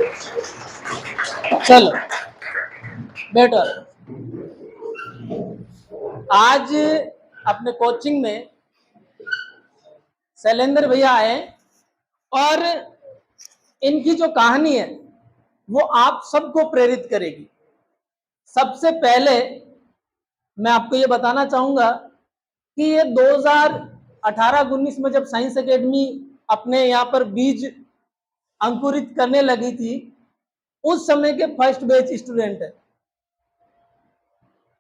चलो बैठो। आज अपने कोचिंग में शैलेंद्र भैया आए और इनकी जो कहानी है वो आप सबको प्रेरित करेगी। सबसे पहले मैं आपको ये बताना चाहूंगा कि ये 2018-19 में जब साइंस एकेडमी अपने यहाँ पर बीज अंकुरित करने लगी थी, उस समय के फर्स्ट बैच स्टूडेंट है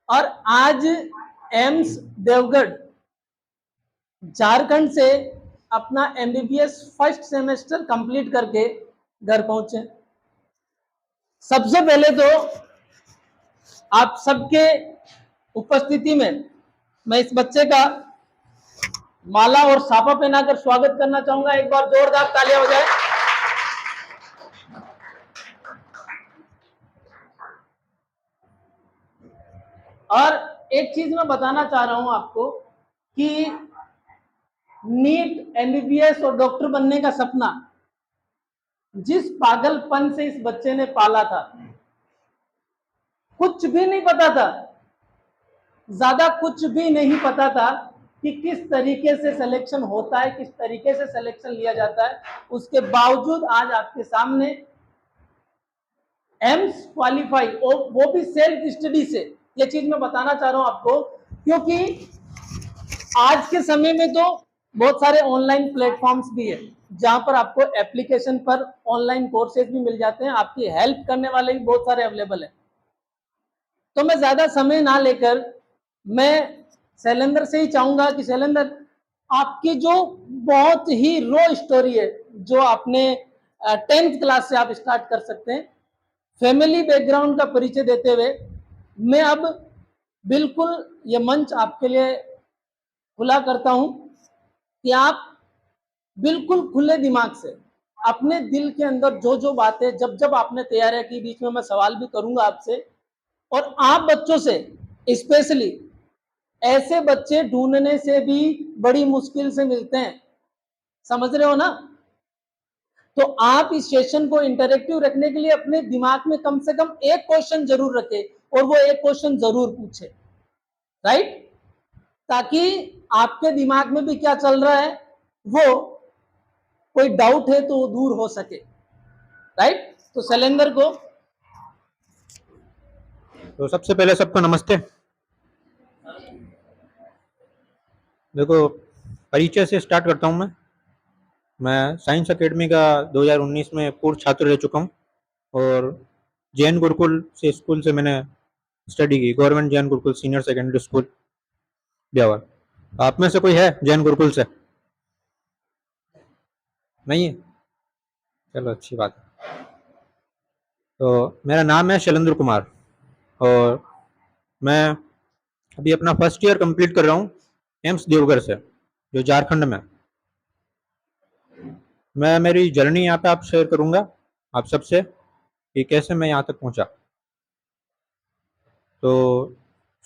और आज एम्स देवगढ़ झारखंड से अपना एमबीबीएस फर्स्ट सेमेस्टर कंप्लीट करके घर पहुंचे। सबसे पहले तो आप सबके उपस्थिति में मैं इस बच्चे का माला और साफा पहनाकर स्वागत करना चाहूंगा। एक बार जोरदार तालियां बजाएं। और एक चीज मैं बताना चाह रहा हूं आपको कि नीट, एमबीबीएस और डॉक्टर बनने का सपना जिस पागलपन से इस बच्चे ने पाला था, कुछ भी नहीं पता था, ज्यादा कुछ भी नहीं पता था कि किस तरीके से सिलेक्शन होता है, किस तरीके से सिलेक्शन लिया जाता है। उसके बावजूद आज आपके सामने एम्स क्वालिफाई, वो भी सेल्फ स्टडी से। ये चीज मैं बताना चाह रहा हूं आपको क्योंकि आज के समय में तो बहुत सारे ऑनलाइन प्लेटफॉर्म्स भी है जहां पर आपको एप्लीकेशन पर ऑनलाइन कोर्सेज भी मिल जाते हैं, आपकी हेल्प करने वाले भी बहुत सारे अवेलेबल है। तो मैं ज्यादा समय ना लेकर मैं शैलेंद्र से ही चाहूंगा कि शैलेंद्र, आपकी जो बहुत ही रो स्टोरी है जो आपने 10th क्लास से आप स्टार्ट कर सकते हैं, फैमिली बैकग्राउंड का परिचय देते हुए मैं अब बिल्कुल ये मंच आपके लिए खुला करता हूं कि आप बिल्कुल खुले दिमाग से अपने दिल के अंदर जो जो बातें जब जब आपने तैयारियां की, बीच में मैं सवाल भी करूंगा आपसे, और आप बच्चों से स्पेशली, ऐसे बच्चे ढूंढने से भी बड़ी मुश्किल से मिलते हैं, समझ रहे हो ना। तो आप इस सेशन को इंटरेक्टिव रखने के लिए अपने दिमाग में कम से कम एक क्वेश्चन जरूर रखें और वो एक क्वेश्चन जरूर पूछे, राइट, ताकि आपके दिमाग में भी क्या चल रहा है, वो कोई डाउट है तो वो दूर हो सके, राइट। तो शैलेंद्र को तो सबसे पहले सबको नमस्ते। देखो, परिचय से स्टार्ट करता हूँ। मैं साइंस एकेडमी का 2019 में पूर्व छात्र रह चुका हूँ और जैन गुरुकुल से स्कूल से मैंने स्टडी की, government Jain Gurukul senior secondary school Beawar. आप में से कोई है जैन गुरुकुल से? नहीं है? चलो, अच्छी बात है। तो मेरा नाम है शैलेंद्र कुमार और मैं अभी अपना फर्स्ट ईयर कंप्लीट कर रहा हूँ एम्स देवघर से, जो झारखंड में। मैं मेरी जर्नी यहाँ पे आप शेयर करूँगा आप सबसे कि कैसे मैं यहाँ तक पहुँचा। तो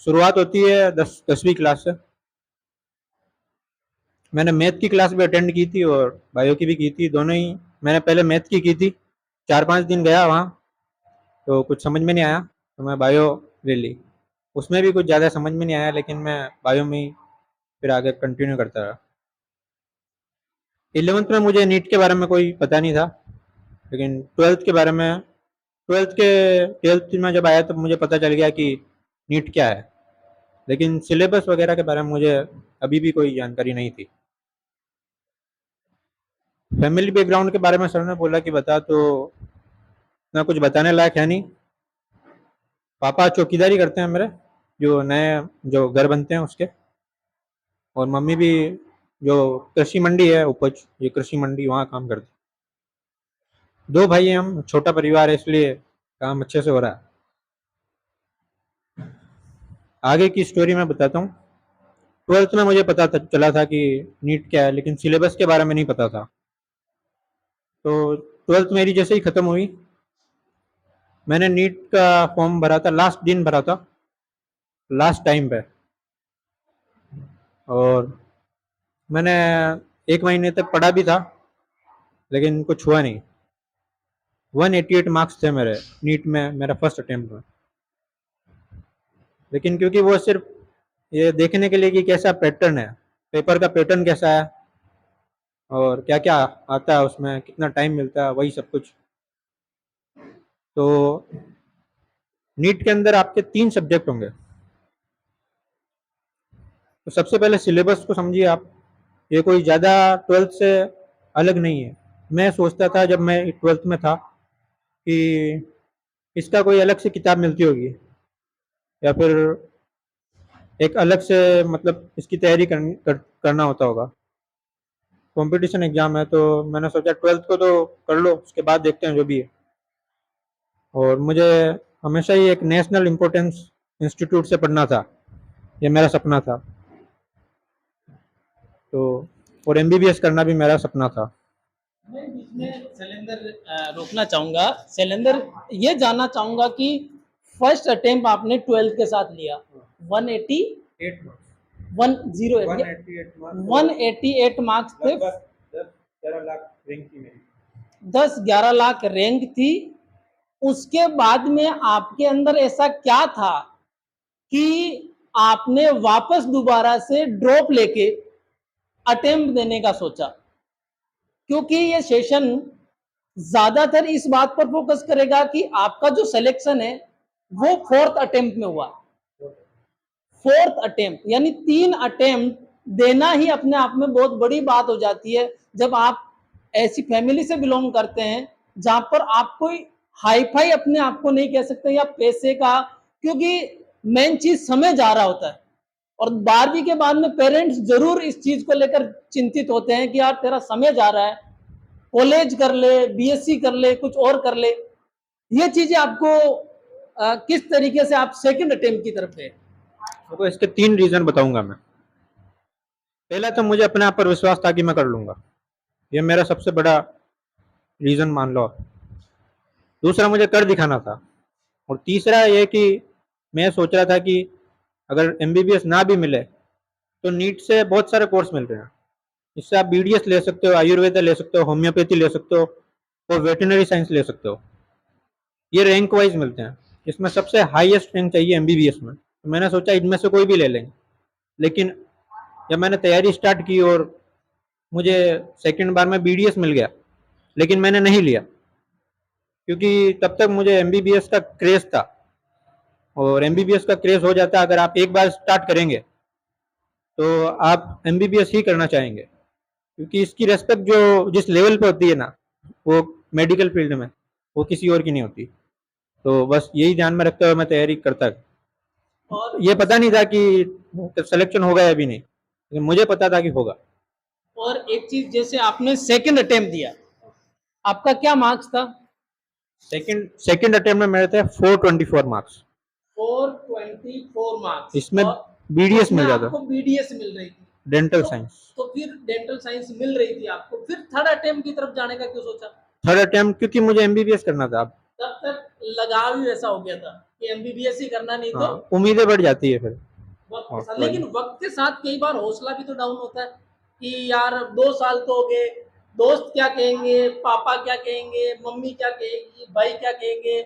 शुरुआत होती है 10वीं क्लास से। मैंने मैथ की क्लास भी अटेंड की थी और बायो की भी की थी, दोनों ही। मैंने पहले मैथ की थी, 4-5 दिन गया वहाँ तो कुछ समझ में नहीं आया तो मैं बायो ले ली। उसमें भी कुछ ज़्यादा समझ में नहीं आया, लेकिन मैं बायो में ही फिर आगे कंटिन्यू करता रहा। 11th में मुझे नीट के बारे में कोई पता नहीं था, लेकिन 12th के बारे में, 12th में जब आया तब मुझे पता चल गया कि नीट क्या है, लेकिन सिलेबस वगैरह के बारे में मुझे अभी भी कोई जानकारी नहीं थी। फैमिली बैकग्राउंड के बारे में सर ने बोला कि बता, तो ना कुछ बताने लायक है नहीं। पापा चौकीदारी करते हैं मेरे, जो नए जो घर बनते हैं उसके, और मम्मी भी जो कृषि मंडी है उपज, ये कृषि मंडी वहाँ काम करती। 2 भाई हैं हम, छोटा परिवार है, इसलिए काम अच्छे से हो रहा है। आगे की स्टोरी मैं बताता हूँ। 12th में मुझे चला था कि नीट क्या है, लेकिन सिलेबस के बारे में नहीं पता था। तो 12th मेरी जैसे ही ख़त्म हुई, मैंने नीट का फॉर्म भरा था, लास्ट दिन भरा था, लास्ट टाइम पे। और मैंने 1 महीने तक पढ़ा भी था, लेकिन कुछ हुआ नहीं। 188 मार्क्स थे मेरे नीट में, मेरा फर्स्ट अटेम्प्ट में। लेकिन क्योंकि वो सिर्फ ये देखने के लिए कि कैसा पैटर्न है, पेपर का पैटर्न कैसा है और क्या क्या आता है उसमें, कितना टाइम मिलता है, वही सब कुछ। तो नीट के अंदर आपके 3 सब्जेक्ट होंगे। तो सबसे पहले सिलेबस को समझिए आप, ये कोई ज़्यादा 12th से अलग नहीं है। मैं सोचता था जब मैं 12th में था कि इसका कोई अलग से किताब मिलती होगी या फिर एक अलग से मतलब इसकी तैयारी करना होता होगा। कंपटीशन एग्जाम है तो मैंने सोचा 12th को तो कर लो, उसके बाद देखते हैं जो भी है। और मुझे हमेशा ही एक नेशनल इम्पोर्टेंस इंस्टीट्यूट से पढ़ना था, ये मेरा सपना था। तो और एमबीबीएस करना भी मेरा सपना था। मैं बीच में शैलेंद्र रोकना चाहूंगा। शैलेंद्र, ये जानना चाहूंगा कि फर्स्ट अटेम्प्ट आपने 12th के साथ लिया, 180 8 मार्क्स 188 मार्क्स थे, 10-11 लाख रैंक थी मेरी। 10-11 लाख रैंक थी। उसके बाद में आपके अंदर ऐसा क्या था कि आपने वापस दोबारा से ड्रॉप लेके अटेम्प्ट देने का सोचा? क्योंकि ये सेशन ज्यादातर इस बात पर फोकस करेगा कि आपका जो सिलेक्शन है वो 4th अटेम्प्ट में हुआ। 4th अटेम्प्ट यानी 3 अटेम्प्ट देना ही अपने आप में बहुत बड़ी बात हो जाती है जब आप ऐसी फैमिली से बिलोंग करते हैं जहां पर आप कोई हाई फाई अपने आप को नहीं कह सकते या पैसे का, क्योंकि मेन चीज समय जा रहा होता है। और 12वीं के बाद में पेरेंट्स जरूर इस चीज को लेकर चिंतित होते हैं कि यार तेरा समय जा रहा है, कॉलेज कर ले, बीएससी कर ले, कुछ और कर ले। ये चीजें आपको किस तरीके से आप सेकंड अटेम्प्ट की तरफ गए? देखो, इसके 3 रीजन बताऊंगा मैं। पहला तो मुझे अपने आप पर विश्वास था कि मैं कर लूंगा, ये मेरा सबसे बड़ा रीजन मान लो। दूसरा मुझे कर दिखाना था। और तीसरा ये कि मैं सोच रहा था कि अगर एमबीबीएस ना भी मिले तो नीट से बहुत सारे कोर्स मिल रहे हैं। इससे आप बीडीएस ले सकते हो, आयुर्वेदा ले सकते हो, होम्योपैथी ले सकते हो और वेटनरी साइंस ले सकते हो। ये रैंक वाइज मिलते हैं। इसमें सबसे हाईएस्ट रैंक चाहिए एमबीबीएस में, तो मैंने सोचा इनमें से कोई भी ले लेंगे। लेकिन जब मैंने तैयारी स्टार्ट की और मुझे सेकंड बार में बीडीएस मिल गया, लेकिन मैंने नहीं लिया क्योंकि तब तक मुझे एमबीबीएस का क्रेज था। और एमबीबीएस का क्रेज हो जाता है अगर आप एक बार स्टार्ट करेंगे तो आप एमबीबीएस ही करना चाहेंगे, क्योंकि इसकी रेस्पेक्ट जो जिस लेवल पे होती है ना, वो मेडिकल फील्ड में वो किसी और की नहीं होती। तो बस यही ध्यान में रखते हुए मैं तैयारी करता। और ये पता नहीं था कि सिलेक्शन होगा या भी नहीं, लेकिन मुझे पता था कि होगा। और एक चीज, जैसे आपने सेकंड अटेम्प्ट दिया, आपका क्या मार्क्स था? सेकंड अटेम्प्ट में मेरे थे 424 मार्क्स। 424 मार्क्स। इसमें और बीडीएस उसमें मिल जाता, आपको बीडीएस मिल रही थी, डेंटल तो साइंस। तो फिर डेंटल साइंस मिल रही थी आपको, फिर थर्ड अटेम्प्ट की तरफ जाने का क्यों सोचा? थर्ड अटेम्प्ट क्योंकि मुझे एमबीबीएस करना था। तब तक लगाव ही ऐसा हो गया था कि एमबीबीएस ही करना, नहीं तो हाँ, उम्मीदें बढ़ जाती है फिर वक्त के साथ। वही। लेकिन वक्त के साथ कई बार हौसला भी तो डाउन होता है कि यार 2 साल तो हो गए, दोस्त क्या कहेंगे, पापा क्या कहेंगे, मम्मी क्या कहेगी, भाई क्या कहेंगे,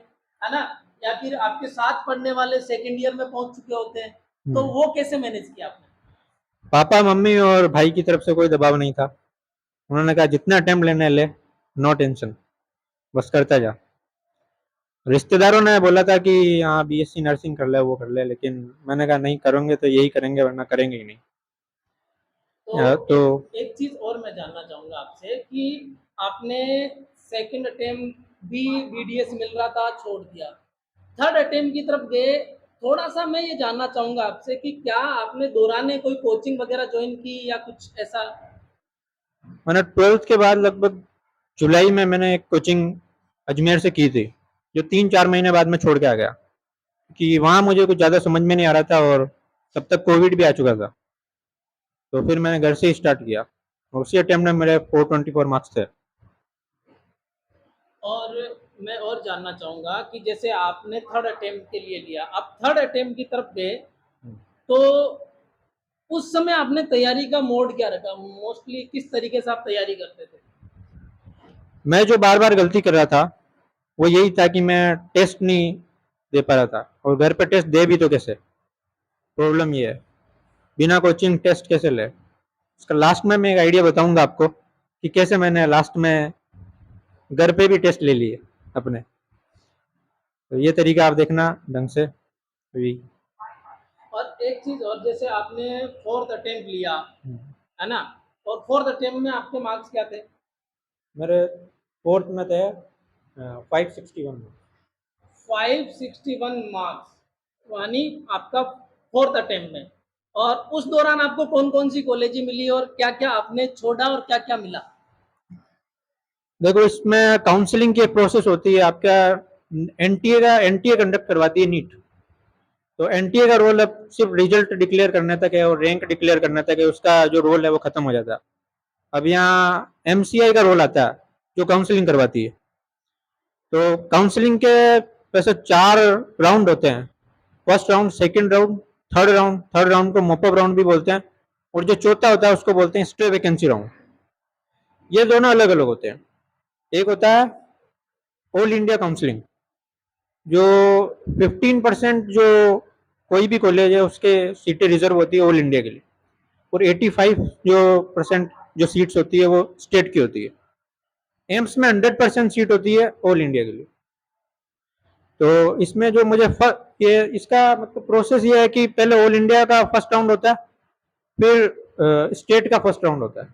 है ना? या फिर आपके साथ पढ़ने वाले सेकंड ईयर में पहुंच चुके होते हैं, तो वो कैसे मैनेज किया आपने? पापा मम्मी और भाई की तरफ से कोई दबाव नहीं था। उन्होंने कहा जितना अटेम्प्ट लेने ले, नो टेंशन, बस करता जा। रिश्तेदारों ने बोला था कि हाँ बीएससी नर्सिंग कर ले, वो कर ले, लेकिन मैंने कहा नहीं, करेंगे तो यही करेंगे वरना करेंगे ही नहीं। तो एक चीज और मैं जानना चाहूंगा आपसे कि आपने सेकंड अटेम्प्ट भी बीडीएस मिल रहा था, छोड़ दिया, थर्ड अटेम्प्ट की तरफ गए। थोड़ा सा मैं ये जानना चाहूंगा आपसे कि क्या आपने दौरान कोई कोचिंग वगैरह ज्वाइन की या कुछ ऐसा? मैंने 12th के बाद लगभग जुलाई में मैंने एक कोचिंग अजमेर से की थी, जो 3-4 महीने बाद में छोड़ के आ गया कि वहाँ मुझे कुछ ज़्यादा समझ में नहीं आ रहा था और तब तक कोविड भी आ चुका था। तो फिर मैंने घर से ही स्टार्ट किया और उसी अटेम्प्ट में मेरे 424 मार्क्स थे। और मैं और जानना चाहूंगा कि जैसे आपने थर्ड अटेम्प्ट के लिए लिया, आप थर्ड अटेम्प्ट की तरफ गए, तो उस समय आपने तैयारी का मोड क्या रखा? मोस्टली किस तरीके से आप तैयारी करते थे? मैं जो बार बार गलती कर रहा था वो यही था कि मैं टेस्ट नहीं दे पा रहा था, और घर पे टेस्ट दे भी तो कैसे, प्रॉब्लम ये है, बिना कोचिंग टेस्ट कैसे ले। इसका लास्ट में मैं एक आइडिया बताऊंगा आपको कि कैसे मैंने लास्ट में घर पे भी टेस्ट ले लिए अपने। तो ये तरीका आप देखना ढंग से अभी। और एक चीज और, जैसे आपने फोर्थ अटेम्प्ट लिया है ना, और फोर्थ अटेम्प्ट में आपके मार्क्स क्या थे? मेरे फोर्थ में थे 561 में। 561 मार्क्स, यानी आपका फोर्थ अटेम्प्ट में। और उस दौरान आपको कौन कौन सी कॉलेज मिली और क्या क्या आपने छोड़ा और क्या क्या मिला? देखो, इसमें काउंसलिंग की प्रोसेस होती है आपका, एनटीए कंडक्ट करवाती है नीट। तो एनटीए का रोल अब सिर्फ रिजल्ट डिक्लेयर करने तक है और रैंक डिक्लेयर करने तक है, उसका जो रोल है वो खत्म हो जाता है। अब यहाँ एमसीआई का रोल आता है जो काउंसलिंग करवाती है। तो काउंसलिंग के वैसे 4 राउंड होते हैं, first round, second round, third round को मॉपअप राउंड भी बोलते हैं, और जो चौथा होता है उसको बोलते हैं स्टे वैकेंसी राउंड। ये दोनों अलग अलग होते हैं। एक होता है ऑल इंडिया काउंसलिंग, जो 15% जो कोई भी कॉलेज है उसके सीटें रिजर्व होती है ऑल इंडिया के लिए, और 85 जो परसेंट जो सीट्स होती है वो स्टेट की होती है। एम्स में 100% सीट होती है ऑल इंडिया के लिए। तो इसमें जो मुझे ये इसका मतलब प्रोसेस ये है कि पहले ऑल इंडिया का फर्स्ट राउंड होता है, फिर स्टेट का फर्स्ट राउंड होता है,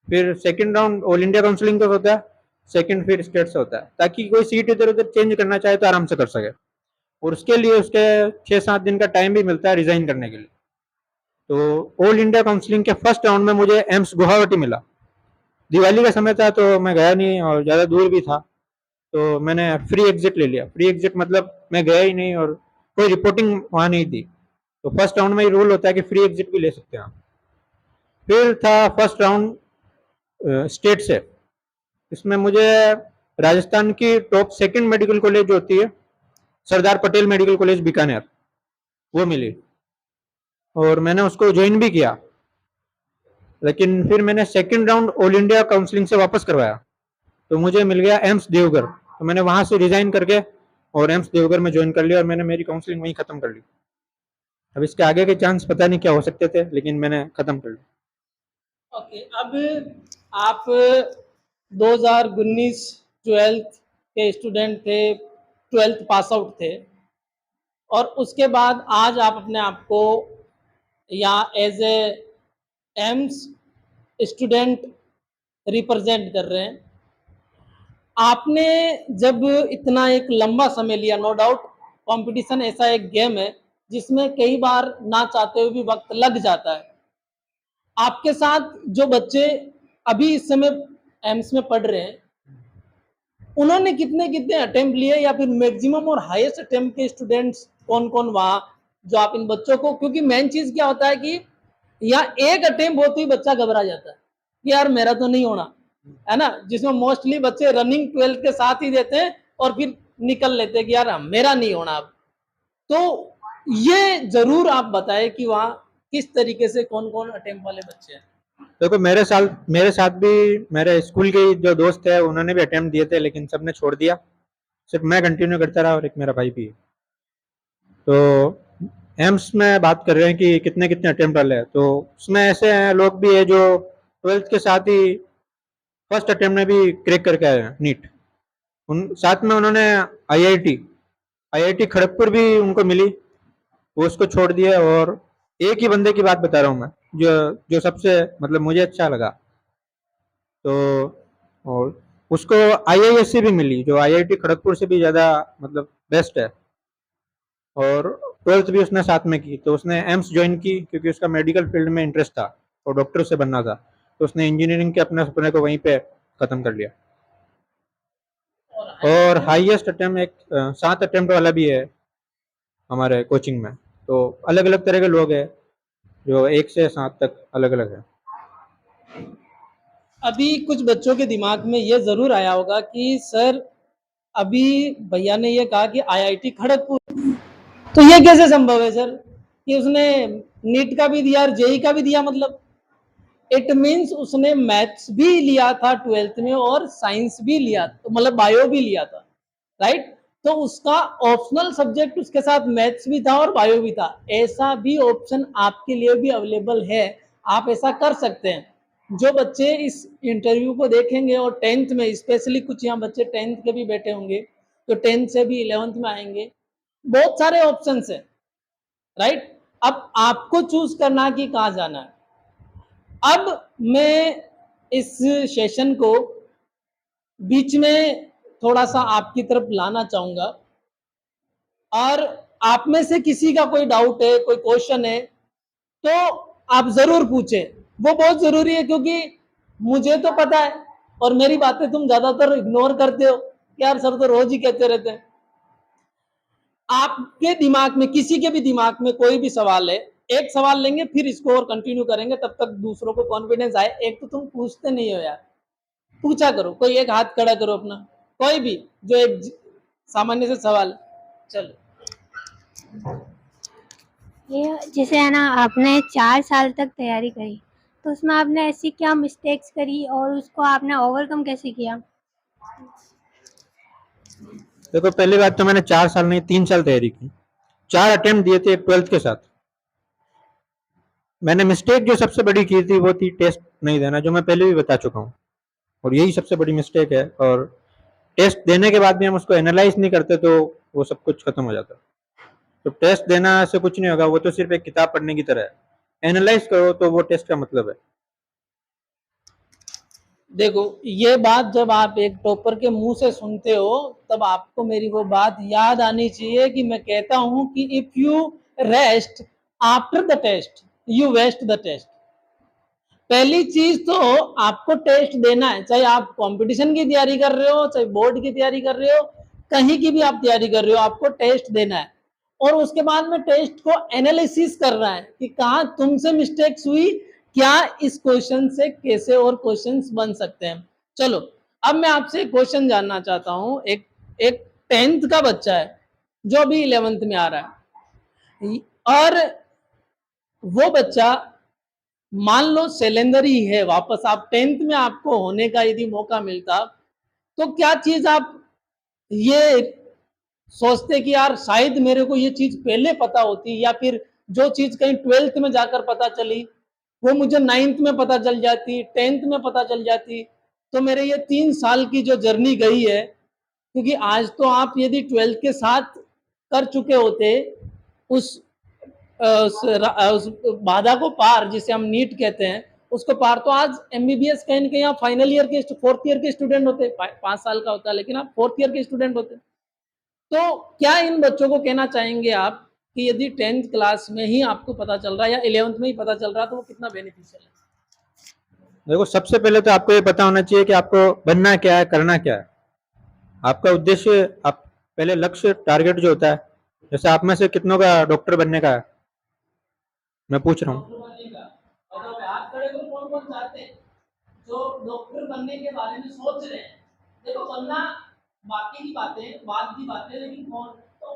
फिर second round all India counselling का होता है, सेकंड फिर स्टेट से होता है, ताकि कोई सीट इधर उधर चेंज करना चाहे तो आराम से कर सके। और उसके लिए उसके 6-7 दिन का टाइम भी मिलता है रिजाइन करने के लिए। तो ऑल इंडिया काउंसलिंग के फर्स्ट राउंड में मुझे एम्स गुवाहाटी मिला। दिवाली का समय था तो मैं गया नहीं, और ज़्यादा दूर भी था, तो मैंने फ्री एग्जिट ले लिया। फ्री एग्जिट मतलब मैं गया ही नहीं और कोई रिपोर्टिंग वहाँ नहीं थी। तो फर्स्ट राउंड में ये रूल होता है कि फ्री एग्जिट भी ले सकते हैं आप। फिर था फर्स्ट राउंड स्टेट से। इसमें मुझे राजस्थान की टॉप सेकंड मेडिकल कॉलेज जो होती है, सरदार पटेल मेडिकल कॉलेज बीकानेर, वो मिली, और मैंने उसको ज्वाइन भी किया। लेकिन फिर मैंने second round all India counselling से वापस करवाया, तो मुझे मिल गया एम्स देवघर। तो मैंने वहां से रिजाइन करके और एम्स देवघर में ज्वाइन कर लिया, और मैंने मेरी काउंसलिंग वहीं खत्म कर ली। अब इसके आगे के चांस पता नहीं क्या हो सकते थे, लेकिन मैंने खत्म कर लिया। ओके, अब आप 2019 ट्वेल्थ के स्टूडेंट थे, ट्वेल्थ पास आउट थे, और उसके बाद आज आप अपने आप को या as a AIIMS student represent कर रहे हैं। आपने जब इतना एक लंबा समय लिया, नो डाउट कंपटीशन ऐसा एक गेम है जिसमें कई बार ना चाहते हुए भी वक्त लग जाता है। आपके साथ जो बच्चे अभी इस समय एम्स में पढ़ रहे हैं, उन्होंने कितने कितने अटेम्प्ट लिए, या फिर मैक्सिमम और हाईएस्ट अटेम्प्ट के स्टूडेंट्स कौन कौन वहाँ, जो आप इन बच्चों को, क्योंकि मेन चीज क्या होता है कि यहाँ एक अटेम्प्ट होते ही बच्चा घबरा जाता है कि यार मेरा तो नहीं होना, है ना, जिसमें मोस्टली बच्चे रनिंग ट्वेल्थ के साथ ही देते हैं और फिर निकल लेते हैं कि यार मेरा नहीं होना अब। तो ये जरूर आप बताएं कि वहाँ किस तरीके से कौन कौन अटेम्प्ट वाले बच्चे हैं। देखो, मेरे साथ भी मेरे स्कूल के जो दोस्त है उन्होंने भी अटेम्प्ट दिए थे, लेकिन सबने छोड़ दिया। सिर्फ मैं कंटिन्यू करता रहा, और एक मेरा भाई भी। तो एम्स में बात कर रहे हैं कि कितने कितने अटेम्प्ट वाले हैं, तो उसमें ऐसे हैं लोग भी है जो ट्वेल्थ के साथ ही फर्स्ट अटेम्प्ट में भी क्रैक करके आए हैं नीट। उन साथ में उन्होंने आईआईटी खड़गपुर भी उनको मिली, वो उसको छोड़ दिया। और एक ही बंदे की बात बता रहा हूँ मैं, जो जो सबसे मतलब मुझे अच्छा लगा, तो और उसको आईआईएससी भी मिली, जो आईआईटी खड़गपुर से भी ज़्यादा मतलब बेस्ट है। और ट्वेल्थ भी उसने साथ में की, तो उसने एम्स ज्वाइन की क्योंकि उसका मेडिकल फील्ड में इंटरेस्ट था और डॉक्टर से बनना था, तो उसने इंजीनियरिंग के अपने सपने को वहीं पे ख़त्म कर लिया। और हाईएस्ट अटेम्प्ट एक 7 अटेम्प्ट वाला भी है हमारे कोचिंग में। तो अलग अलग तरह के लोग हैं, जो 1 से 7 तक अलग अलग है। अभी कुछ बच्चों के दिमाग में ये जरूर आया होगा कि सर अभी भैया ने ये कहा कि आईआईटी खड़गपुर, तो ये कैसे संभव है सर कि उसने नीट का भी दिया और जेई का भी दिया, मतलब इट मीन्स उसने मैथ्स भी लिया था ट्वेल्थ में और साइंस भी लिया, तो मतलब बायो भी लिया था। राइट। तो उसका ऑप्शनल सब्जेक्ट उसके साथ मैथ्स भी था और बायो भी था। ऐसा भी ऑप्शन आपके लिए भी अवेलेबल है, आप ऐसा कर सकते हैं। जो बच्चे इस इंटरव्यू को देखेंगे और 10th में, स्पेशली कुछ यहाँ बच्चे 10th के भी बैठे होंगे, तो 10th से भी 11th में आएंगे, बहुत सारे ऑप्शंस है, राइट। अब आपको चूज करना कि कहाँ जाना है। अब मैं इस सेशन को बीच में थोड़ा सा आपकी तरफ लाना चाहूंगा, और आप में से किसी का कोई डाउट है, कोई क्वेश्चन है, तो आप जरूर पूछें। वो बहुत जरूरी है, क्योंकि मुझे तो पता है और मेरी बातें तुम ज्यादातर इग्नोर करते हो कि यार सर तो रोज ही कहते रहते हैं। आपके दिमाग में, किसी के भी दिमाग में कोई भी सवाल है, एक सवाल लेंगे फिर इसको और कंटिन्यू करेंगे, तब तक दूसरों को कॉन्फिडेंस आए। एक तो तुम पूछते नहीं हो यार, पूछा करो। कोई एक हाथ खड़ा करो अपना, कोई भी जो एक सामान्य से सवाल। चलो, ये जैसे है ना, आपने 4 साल तक तैयारी करी, तो उसमें आपने ऐसी क्या मिस्टेक्स करी और उसको आपने ओवरकम कैसे किया? देखो, पहली बात तो मैंने 4 साल नहीं 3 साल तैयारी की, 4 अटेम्प्ट दिए थे 12th के साथ। मैंने मिस्टेक जो सबसे बड़ी की थी वो थी टेस्ट नहीं देना, जो मैं पहले भी बता चुका हूँ, और यही सबसे बड़ी मिस्टेक है। और टेस्ट देने के बाद भी हम उसको एनालाइज नहीं करते तो वो सब कुछ खत्म हो जाता है। तो टेस्ट देना से कुछ नहीं होगा, वो तो सिर्फ एक किताब पढ़ने की तरह है। एनालाइज करो तो वो टेस्ट का मतलब है। देखो, ये बात जब आप एक टॉपर के मुंह से सुनते हो, तब आपको मेरी वो बात याद आनी चाहिए कि मैं कहता हूं कि if you rest after the test you waste the test. पहली चीज तो आपको टेस्ट देना है, चाहे आप कंपटीशन की तैयारी कर रहे हो, चाहे बोर्ड की तैयारी कर रहे हो, कहीं की भी आप तैयारी कर रहे हो, आपको टेस्ट देना है। और उसके बाद में टेस्ट को एनालिसिस करना है कि कहाँ तुमसे मिस्टेक्स हुई, क्या इस क्वेश्चन से कैसे और क्वेश्चंस बन सकते हैं। चलो, अब मैं आपसे एक क्वेश्चन जानना चाहता हूं। एक एक 10th का बच्चा है जो अभी 11th में आ रहा है, और वो बच्चा मान लो सेलेंडर ही है वापस, आप 10th में आपको होने का यदि मौका मिलता, तो क्या चीज आप ये सोचते कि यार शायद मेरे को ये चीज पहले पता होती, या फिर जो चीज कहीं 12th में जाकर पता चली वो मुझे 9th में पता चल जाती, 10th में पता चल जाती, तो मेरे ये 3 साल की जो जर्नी गई है। क्योंकि आज तो आप यदि 12th के साथ कर चुके होते उस उस बाधा को पार, जिसे हम नीट कहते हैं, उसको पार, तो आज एमबीबीएस कहीं ना कहीं आप फाइनल ईयर के 4th ईयर के स्टूडेंट होते। 5 साल का होता है, लेकिन आप 4th ईयर के स्टूडेंट होते। तो क्या इन बच्चों को कहना चाहेंगे आप कि यदि 10th क्लास में ही आपको पता चल रहा है या 11th में ही पता चल रहा है, तो वो कितना बेनिफिशियल है? देखो, सबसे पहले तो आपको ये पता होना चाहिए कि आपको बनना क्या है, करना क्या है, आपका उद्देश्य। आप पहले लक्ष्य, टारगेट जो होता है, जैसे आप में से कितनों का डॉक्टर बनने का है, मैं पूछ रहा हूँ। डॉक्टर बनने का, और हाथ खड़े करो, कौन कौन चाहते हैं जो डॉक्टर बनने के बारे में सोच रहे हैं? देखो, बनना बाकी की बातें, बाद की बातें, लेकिन कौन, तो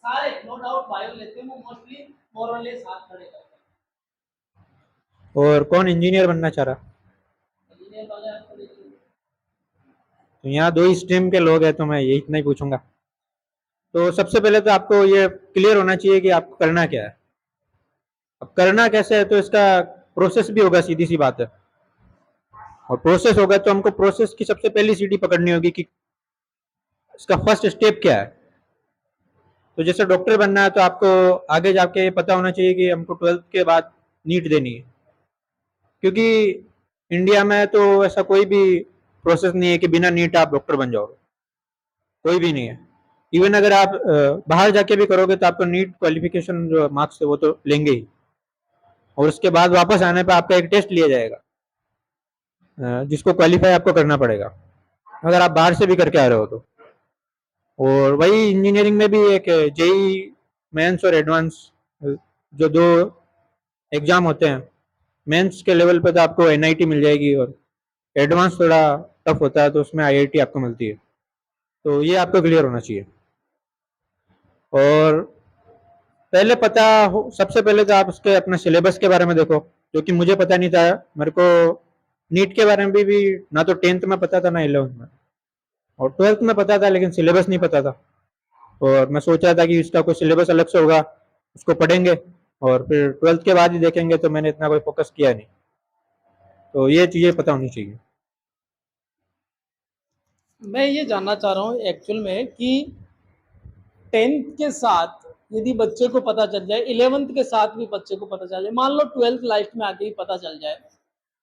सारे नो डाउट बायो लेते हैं, वो मोस्टली मोर और लेस हाथ खड़े करते हैं। और कौन इंजीनियर बनना चाह रहा? इंजीनियर वाले हाथ खड़े करो। तो यहाँ 2 ही स्ट्रीम के लोग हैं, तो मैं यही इतना ही पूछूंगा। तो सबसे पहले तो आपको ये क्लियर होना चाहिए कि आपको करना क्या है। अब करना कैसे है, तो इसका प्रोसेस भी होगा, सीधी सी बात है। और प्रोसेस होगा तो हमको प्रोसेस की सबसे पहली सीढ़ी पकड़नी होगी कि इसका फर्स्ट स्टेप क्या है। तो जैसे डॉक्टर बनना है तो आपको आगे जाके पता होना चाहिए कि हमको 12th के बाद नीट देनी है, क्योंकि इंडिया में तो ऐसा कोई भी प्रोसेस नहीं है कि बिना नीट आप डॉक्टर बन जाओगे, कोई भी नहीं है। इवन अगर आप बाहर जाके भी करोगे तो आपको नीट क्वालिफिकेशन जो मार्क्स है वो तो लेंगे ही, और उसके बाद वापस आने पर आपका एक टेस्ट लिया जाएगा जिसको क्वालिफाई आपको करना पड़ेगा, अगर आप बाहर से भी करके आ रहे हो तो। और वही इंजीनियरिंग में भी एक जेई मेंस और एडवांस जो 2 एग्जाम होते हैं। मेंस के लेवल पे तो आपको एनआईटी मिल जाएगी, और एडवांस थोड़ा टफ होता है तो उसमें आईआईटी आपको मिलती है। तो ये आपको क्लियर होना चाहिए। और पहले पता हो, सबसे पहले तो आप उसके अपने सिलेबस के बारे में देखो, जो कि मुझे पता नहीं था। मेरे को नीट के बारे में भी ना तो 10th में पता था ना 11th में, और 12th में पता था लेकिन सिलेबस नहीं पता था, और मैं सोच रहा था कि इसका कोई सिलेबस अलग से होगा, उसको पढ़ेंगे और फिर 12th के बाद ही देखेंगे, तो मैंने इतना कोई फोकस किया नहीं। तो ये चीज़ें पता होनी चाहिए। मैं ये जानना चाह रहा हूँ एक्चुअल में कि 10th के साथ यदि बच्चे को पता चल जाए, 11th के साथ भी बच्चे को पता चल जाए, मान लो 12th लाइफ में आके ही पता चल जाए,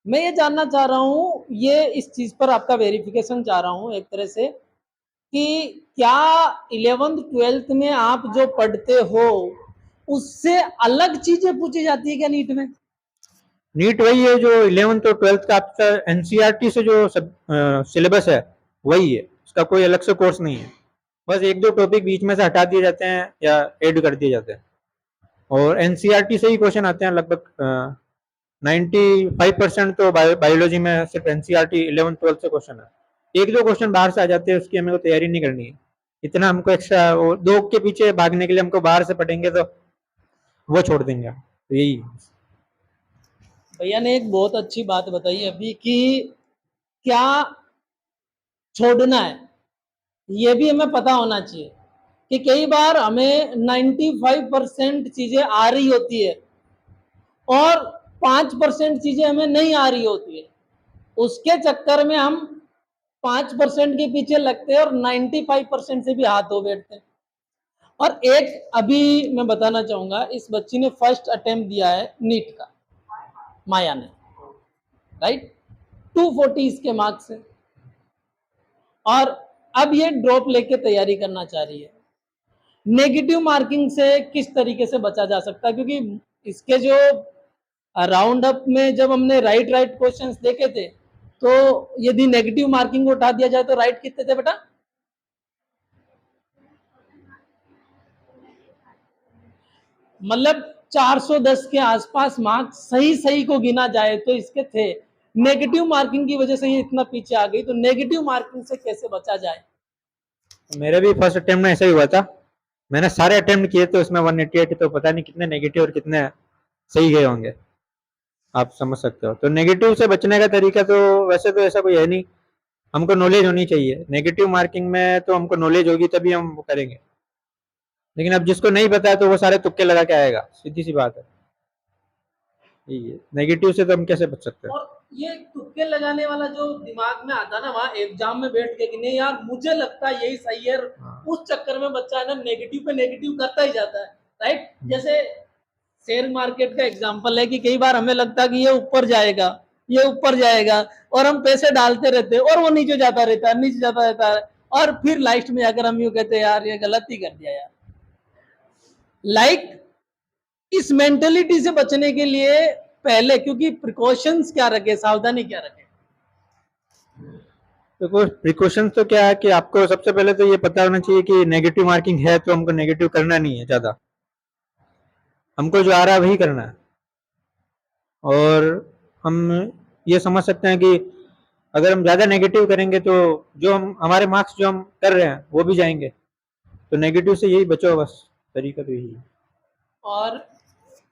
मैं ये जानना चाह रहा हूँ, ये इस चीज़ पर आपका वेरिफिकेशन चाह रहा हूँ एक तरह से, कि क्या 11th 12th में आप जो पढ़ते हो उससे अलग चीजें पूछी जाती है क्या नीट में? नीट वही है जो 11th और 12th का आपका एनसीईआरटी से जो सिलेबस है वही है, उसका कोई अलग से कोर्स नहीं है। बस एक दो टॉपिक बीच में से हटा दिए जाते हैं या ऐड कर दिए जाते हैं, और एनसीईआरटी से ही क्वेश्चन आते हैं लगभग 95% तो बायोलॉजी में सिर्फ एनसीईआरटी 11th 12th से क्वेश्चन है। एक दो क्वेश्चन बाहर से आ जाते हैं, उसकी हमें को तैयारी नहीं करनी है, इतना हमको एक्स्ट्रा वो दो के पीछे भागने के लिए हमको बाहर से पढ़ेंगे तो वो छोड़ देंगे। तो यही भैया ने एक बहुत अच्छी बात बताई अभी कि क्या छोड़ना है, ये भी हमें पता होना चाहिए कि कई बार हमें 95% चीजें आ रही होती है और 5% चीजें हमें नहीं आ रही होती है, उसके चक्कर में हम 5% के पीछे लगते हैं और 95% से भी हाथ धो बैठते हैं। और एक अभी मैं बताना चाहूंगा, इस बच्ची ने फर्स्ट अटेम्प्ट दिया है नीट का, माया ने, राइट, 240 इसके मार्क्स है, और अब ये ड्रॉप लेके तैयारी करना चाह रही है। नेगेटिव मार्किंग से किस तरीके से बचा जा सकता है, क्योंकि इसके जो राउंड अप में जब हमने राइट क्वेश्चंस देखे थे, तो यदि नेगेटिव मार्किंग को उठा दिया जाए तो राइट कितने थे बेटा? मतलब 410 के आसपास मार्क्स सही को गिना जाए तो इसके थे। नेगेटिव मार्किंग की वजह से ये इतना पीछे आ गई, तो नेगेटिव मार्किंग से कैसे बचा जाए? मेरे भी फर्स्ट अटेम्प्ट में ऐसा ही हुआ था, मैंने सारे अटेम्प्ट किए थे, उसमें 188, तो पता नहीं कितने नेगेटिव और कितने सही गए होंगे, आप समझ सकते हो। तो नेगेटिव से बचने का तरीका तो वैसे तो ऐसा कोई है नहीं, हमको नॉलेज होनी चाहिए। नेगेटिव मार्किंग में तो हमको नॉलेज होगी तभी हम वो करेंगे, लेकिन अब जिसको नहीं पता है तो वो सारे तुक्के लगा के आएगा, सीधी सी बात है। यही है, नेगेटिव से तो हम कैसे बच सकते हैं। और ये तुक्के लगाने वाला जो दिमाग में आता ना वहां एग्जाम में बैठ के कि नहीं यार मुझे लगता है यही सही है, उस चक्कर में बच्चा है ना नेगेटिव पे नेगेटिव करता ही जाता है, राइट। जैसे शेयर मार्केट का एग्जांपल है कि कई बार हमें लगता है कि ये ऊपर जाएगा, ये ऊपर जाएगा, और हम पैसे डालते रहते हैं और वो नीचे जाता रहता है, नीचे जाता रहता है, और फिर लास्ट में जाकर हम यूं कहते हैं यार ये गलत ही कर दिया यार। लाइक इस मेंटेलिटी से बचने के लिए पहले, क्योंकि प्रिकॉशंस क्या रखे, सावधानी क्या रखे? देखो प्रिकॉशन तो क्या है कि आपको सबसे पहले तो ये पता होना चाहिए कि नेगेटिव मार्किंग है तो हमको नेगेटिव करना नहीं है ज्यादा, हमको जो आ रहा है वही करना है। और हम ये समझ सकते हैं कि अगर हम ज्यादा नेगेटिव करेंगे तो जो हम हमारे मार्क्स जो हम कर रहे हैं वो भी जाएंगे, तो नेगेटिव से यही बचो, बस तरीका तो यही है। और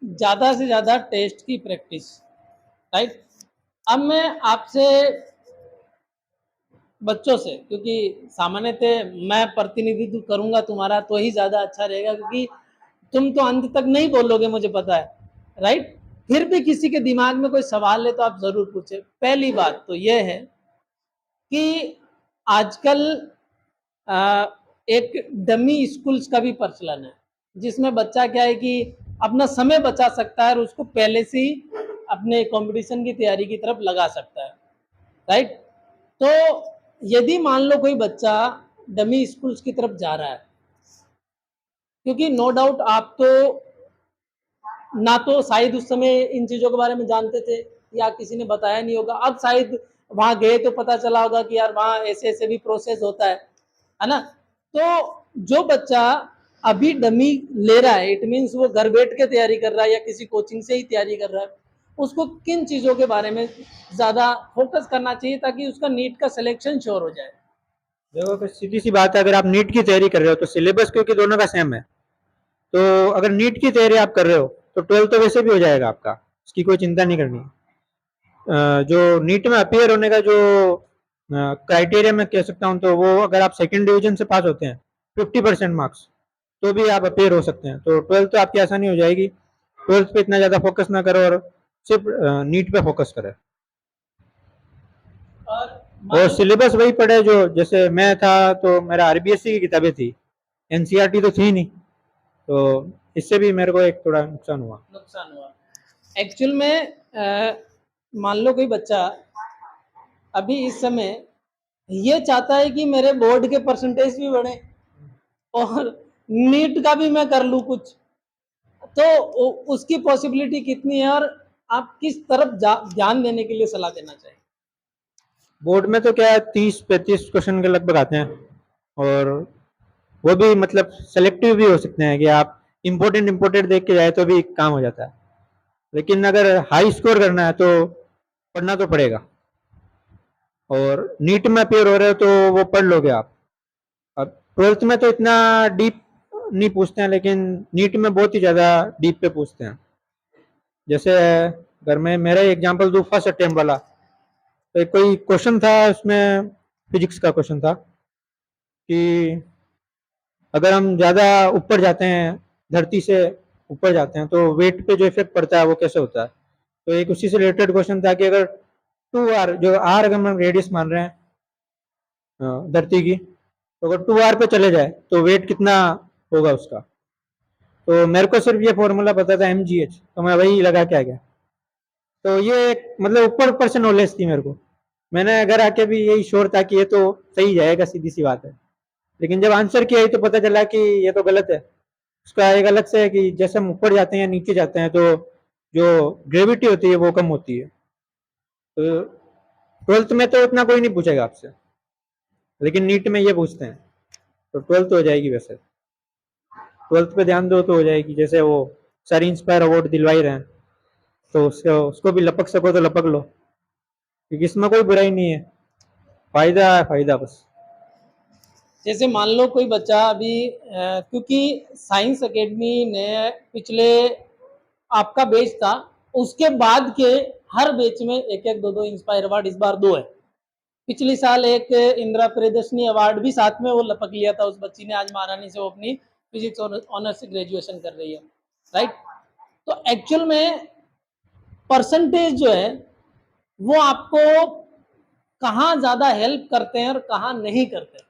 ज्यादा से ज्यादा टेस्ट की प्रैक्टिस, राइट। अब मैं आपसे बच्चों से, क्योंकि सामान्यतः मैं प्रतिनिधित्व करूंगा तुम्हारा तो ही ज्यादा अच्छा रहेगा, क्योंकि तुम तो अंत तक नहीं बोलोगे मुझे पता है, राइट। फिर भी किसी के दिमाग में कोई सवाल है तो आप जरूर पूछे। पहली बात तो यह है कि आजकल एक डमी स्कूल्स का भी प्रचलन है, जिसमें बच्चा क्या है कि अपना समय बचा सकता है और उसको पहले से ही अपने कंपटीशन की तैयारी की तरफ लगा सकता है, राइट। तो यदि मान लो कोई बच्चा डमी स्कूल्स की तरफ जा रहा है, क्योंकि नो डाउट आप तो ना तो शायद उस समय इन चीजों के बारे में जानते थे या किसी ने बताया नहीं होगा, अब शायद वहां गए तो पता चला होगा कि यार वहां ऐसे ऐसे भी प्रोसेस होता है ना। तो जो बच्चा अभी डमी ले रहा है, इट मीन्स वो घर बैठ के तैयारी कर रहा है या किसी कोचिंग से ही तैयारी कर रहा है, उसको किन चीजों के बारे में ज्यादा फोकस करना चाहिए ताकि उसका नीट का सिलेक्शन श्योर हो जाए? देखो सीधी सी बात है, अगर आप नीट की तैयारी कर रहे हो तो सिलेबस क्योंकि दोनों का सेम है, तो अगर नीट की तैयारी आप कर रहे हो तो 12th तो वैसे भी हो जाएगा आपका, इसकी कोई चिंता नहीं करनी। जो नीट में अपीयर होने का जो क्राइटेरिया में कह सकता हूँ तो वो अगर आप सेकंड डिवीजन से पास होते हैं 50% मार्क्स तो भी आप अपेयर हो सकते हैं। तो 12th तो आपकी आसानी हो जाएगी। 12th पे इतना ज़्यादा फोकस ना करो और सिर्फ नीट पे फोकस करें। और सिलेबस वही पढ़े जो जैसे मैं था तो मेरा आरबीएससी की किताबें थी, एनसीईआरटी तो थी नहीं, तो इससे भी मेरे को एक थोड़ा नुकसान हुआ। एक्चुअल में मान लो कोई बच्चा अभी इस समय ये चाहता है कि मेरे बोर्ड के परसेंटेज भी बढ़े और नीट का भी मैं कर लूँ कुछ, तो उसकी पॉसिबिलिटी कितनी है और आप किस तरफ ध्यान देने के लिए सलाह देना चाहिए? बोर्ड में तो क्या है 30-35 क्वेश्चन के लगभग आते हैं और वो भी मतलब सेलेक्टिव भी हो सकते हैं कि आप इम्पोर्टेंट देख के जाए तो भी काम हो जाता है। लेकिन अगर हाई स्कोर करना है तो पढ़ना तो पड़ेगा। और नीट में अपेयर हो रहे हो तो वो पढ़ लोगे आप। अब 12th में तो इतना डीप नहीं पूछते हैं, लेकिन नीट में बहुत ही ज़्यादा डीप पे पूछते हैं। जैसे अगर मैं मेरा एग्जांपल दूँ फर्स्ट अटेम्प्ट वाला, तो एक कोई क्वेश्चन था उसमें, फिजिक्स का क्वेश्चन था कि अगर हम ज़्यादा ऊपर जाते हैं, धरती से ऊपर जाते हैं, तो वेट पे जो इफेक्ट पड़ता है वो कैसे होता है। तो एक उसी से रिलेटेड क्वेश्चन था कि अगर 2r जो r अगर हम रेडियस मान रहे हैं धरती की, तो अगर 2r पे चले जाए तो वेट कितना होगा उसका। तो मेरे को सिर्फ ये फॉर्मूला पता था mgh, तो मैं वही लगा के आ गया। तो ये एक मतलब ऊपर से नॉलेज थी मेरे को। मैंने घर आके भी यही श्योर था कि ये तो सही जाएगा, सीधी सी बात है। लेकिन जब आंसर किया तो पता चला कि ये तो गलत है। उसका एक अलग से है कि जैसे हम ऊपर जाते हैं या नीचे जाते हैं तो जो ग्रेविटी होती है वो कम होती है। तो 12th में तो इतना कोई नहीं पूछेगा आपसे, लेकिन नीट में ये पूछते हैं। तो 12th हो जाएगी, वैसे 12th पे ध्यान दो तो हो जाएगी। जैसे वो सर इंस्पायर अवार्ड दिलवाई रहे हैं, तो उसको भी लपक सको तो लपक लो, क्योंकि इसमें कोई बुराई नहीं है, फायदा है फायदा बस। जैसे मान लो कोई बच्चा अभी क्योंकि साइंस एकेडमी ने पिछले आपका बैच था, उसके बाद के हर बैच में एक एक दो इंस्पायर अवार्ड, इस बार 2 है। पिछले साल एक इंदिरा प्रियदर्शनी अवार्ड भी साथ में वो लपक लिया था उस बच्ची ने। आज महारानी से वो अपनी फिजिक्स ऑनर्स से ग्रेजुएशन कर रही है, राइट। तो एक्चुअल में परसेंटेज जो है वो आपको कहाँ ज्यादा हेल्प करते हैं और कहाँ नहीं करते?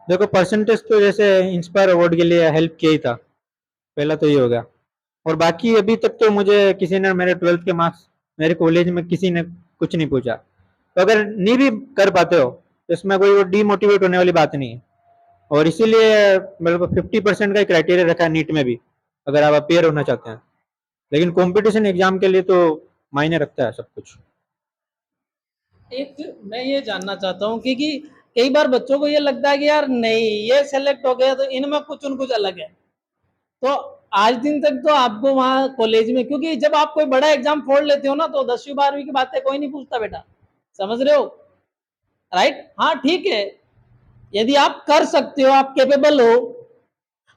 देखो परसेंटेज तो जैसे इंस्पायर अवार्ड के लिए हेल्प किया ही था, पहला तो ये हो गया। और बाकी अभी तक तो मुझे किसी ने मेरे 12th के मार्क्स मेरे कॉलेज में किसी ने कुछ नहीं पूछा। तो अगर नहीं भी कर पाते हो तो इसमें कोई डीमोटिवेट होने वाली बात नहीं है। और इसीलिए मेरे को 50% का क्राइटेरिया रखा है नीट में भी, अगर आप अपेयर होना चाहते हैं। लेकिन कंपटीशन एग्जाम के लिए तो मायने रखता है सब कुछ। एक मैं ये जानना चाहता हूँ कि कई बार बच्चों को ये लगता है कि यार नहीं ये सेलेक्ट हो गया तो इनमें कुछ न कुछ अलग है। तो आज दिन तक तो आपको वहाँ कॉलेज में, क्योंकि जब आप कोई बड़ा एग्जाम फोड़ लेते हो ना तो 10वीं 12वीं की बातें कोई नहीं पूछता बेटा, समझ रहे हो, राइट। हाँ ठीक है, यदि आप कर सकते हो, आप कैपेबल हो,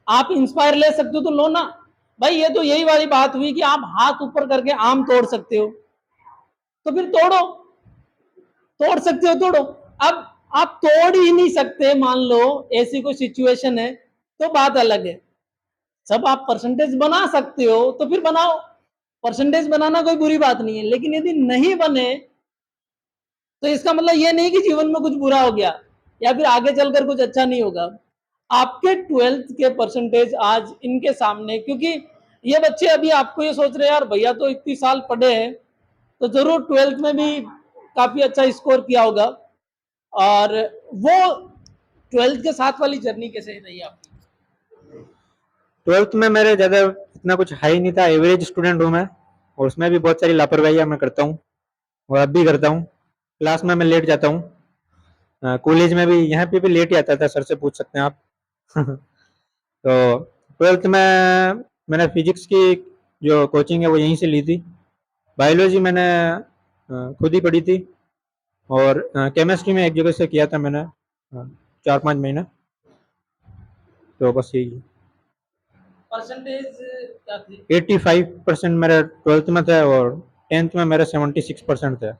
आप इंस्पायर ले सकते हो तो लो ना भाई। ये तो यही वाली बात हुई कि आप हाथ ऊपर करके आम तोड़ सकते हो, तो फिर तोड़ो, तोड़ सकते हो तोड़ो। अब आप तोड़ ही नहीं सकते, मान लो ऐसी कोई सिचुएशन है, तो बात अलग है। सब आप परसेंटेज बना सकते हो तो फिर बनाओ, परसेंटेज बनाना कोई बुरी बात नहीं है। लेकिन यदि नहीं बने तो इसका मतलब ये नहीं कि जीवन में कुछ बुरा हो गया या फिर आगे चलकर कुछ अच्छा नहीं होगा। आपके 12th के परसेंटेज आज इनके सामने, क्योंकि ये बच्चे अभी आपको ये सोच रहे हैं यार भैया तो इतनी साल पढ़े हैं तो जरूर 12th में भी काफी अच्छा स्कोर किया होगा। और वो 12th के साथ वाली जर्नी कैसे रही आपकी? 12th में मेरे ज़्यादा इतना कुछ हाई नहीं था, एवरेज स्टूडेंट हूँ मैं। और उसमें भी बहुत सारी लापरवाहियाँ मैं करता हूँ और अब भी करता हूँ। क्लास में मैं लेट जाता हूँ, कॉलेज में भी यहाँ पे भी लेट ही आता था, सर से पूछ सकते हैं आप। तो 12th में मैंने फिजिक्स की जो कोचिंग है वो यहीं से ली थी। बायोलॉजी मैंने खुद ही पढ़ी थी। और केमिस्ट्री में एक जगह से किया था मैंने 4-5 महीना। तो बस यही है। परसेंटेज क्या थी? 85% मेरे 12th में थे और 10th में मेरे 76% थे।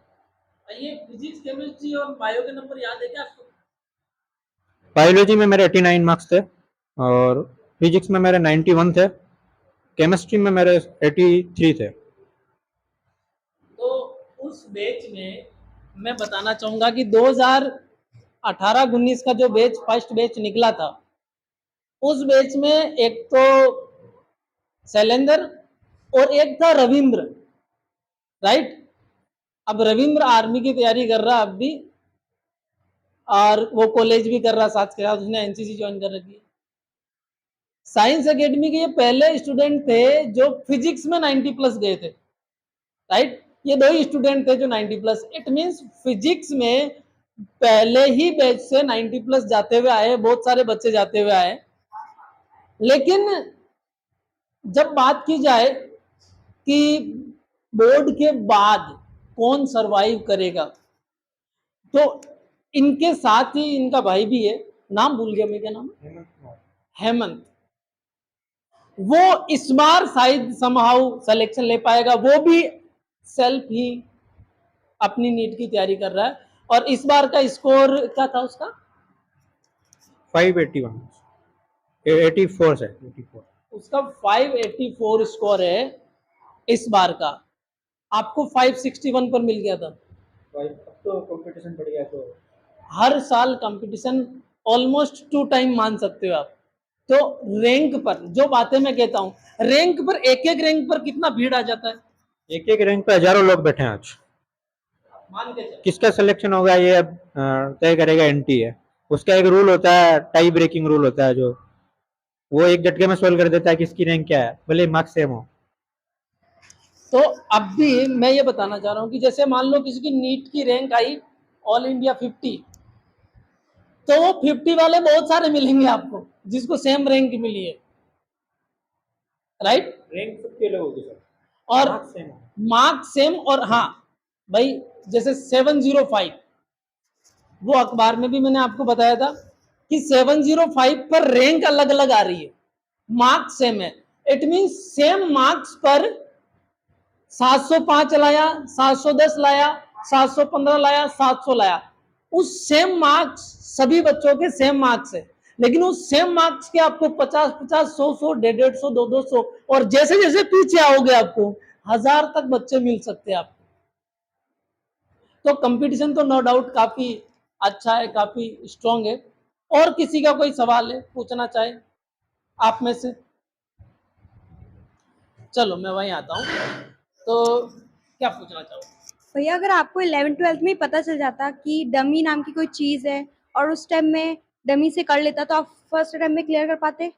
ये फिजिक्स केमिस्ट्री और बायो के नंबर याद है क्या आपको? बायोलॉजी में मेरे 89 मार्क्स थे और फिजिक्स में मेरे 91 थे, केमिस्ट्री में मेरे 83 थे। तो उस बैच में मैं बताना चाहूंगा कि 2018-19 का जो बैच फर्स्ट बैच निकला था, उस बैच में एक तो शैलेंद्र और एक था रविंद्र, राइट। अब रविंद्र आर्मी की तैयारी कर रहा अब भी, और वो कॉलेज भी कर रहा साथ के साथ, उसने एनसीसी ज्वाइन कर रखी है। साइंस एकेडमी के ये पहले स्टूडेंट थे जो फिजिक्स में 90 प्लस गए थे, राइट। ये दो ही स्टूडेंट थे जो 90 प्लस, इट मींस फिजिक्स में पहले ही बैच से 90 प्लस जाते हुए आए, बहुत सारे बच्चे जाते हुए आए। लेकिन जब बात की जाए कि बोर्ड के बाद कौन सरवाइव करेगा, तो इनके साथ ही इनका भाई भी है, नाम भूल गया मैं, क्या नाम है, हेमंत। वो इस बार शायद समहाउ सिलेक्शन ले पाएगा, वो भी सेल्फ ही अपनी नीट की तैयारी कर रहा है। और इस बार का स्कोर क्या था उसका? 581 84 से 84। उसका 584 स्कोर है इस बार का, आपको 561 पर मिल गया था। अब तो कंपटीशन बढ़ गया, तो हर साल कंपटीशन ऑलमोस्ट 2 टाइम मान सकते हो आप। तो रैंक पर जो बातें मैं कहता हूँ, रैंक पर एक एक रैंक पर कितना भीड़ आ जाता है, एक एक रैंक पे हजारों लोग बैठे हैं आज। मान के चलो। किसका सिलेक्शन होगा ये अब तय करेगा एनटीए। उसका एक रूल होता है, टाई ब्रेकिंग रूल होता है, जो वो एक झटके में सोल्व कर देता है किसकी रैंक क्या है, भले मार्क्स सेम हो। तो अब भी मैं ये बताना चाह रहा हूँ कि जैसे मान लो किसी की नीट की रैंक आई ऑल इंडिया 50, तो वो 50 वाले बहुत सारे मिलेंगे आपको जिसको सेम रैंक मिली है, राइट। रैंक सबके अलग होगी सर, और मार्क्स सेम मार्क्स सेम, और हाँ भाई जैसे 705, वो अखबार में भी मैंने आपको बताया था कि 705 पर रैंक अलग अलग आ रही है, मार्क्स सेम है। इट मींस सेम मार्क्स पर 705 लाया, 710 लाया, 715 लाया, 700 लाया, उस सेम मार्क्स सभी बच्चों के सेम मार्क्स है, लेकिन उस सेम मार्क्स के आपको 50-50, 100-100, 150-100, 200-200, और जैसे जैसे पीछे आओगे आपको 1000 तक बच्चे मिल सकते हैं आपको। तो कंपटीशन तो नो डाउट काफी अच्छा है, काफी स्ट्रांग है। और किसी का कोई सवाल है पूछना चाहे आप में से? चलो मैं वहीं आता हूँ, तो क्या पूछना चाहोगे? भैया अगर आपको 11th-12th में ही पता चल जाता कि डमी नाम की कोई चीज है और उस टाइम में डमी से कर लेता, तो आप फर्स्ट अटेम्प्ट में क्लियर कर पाते?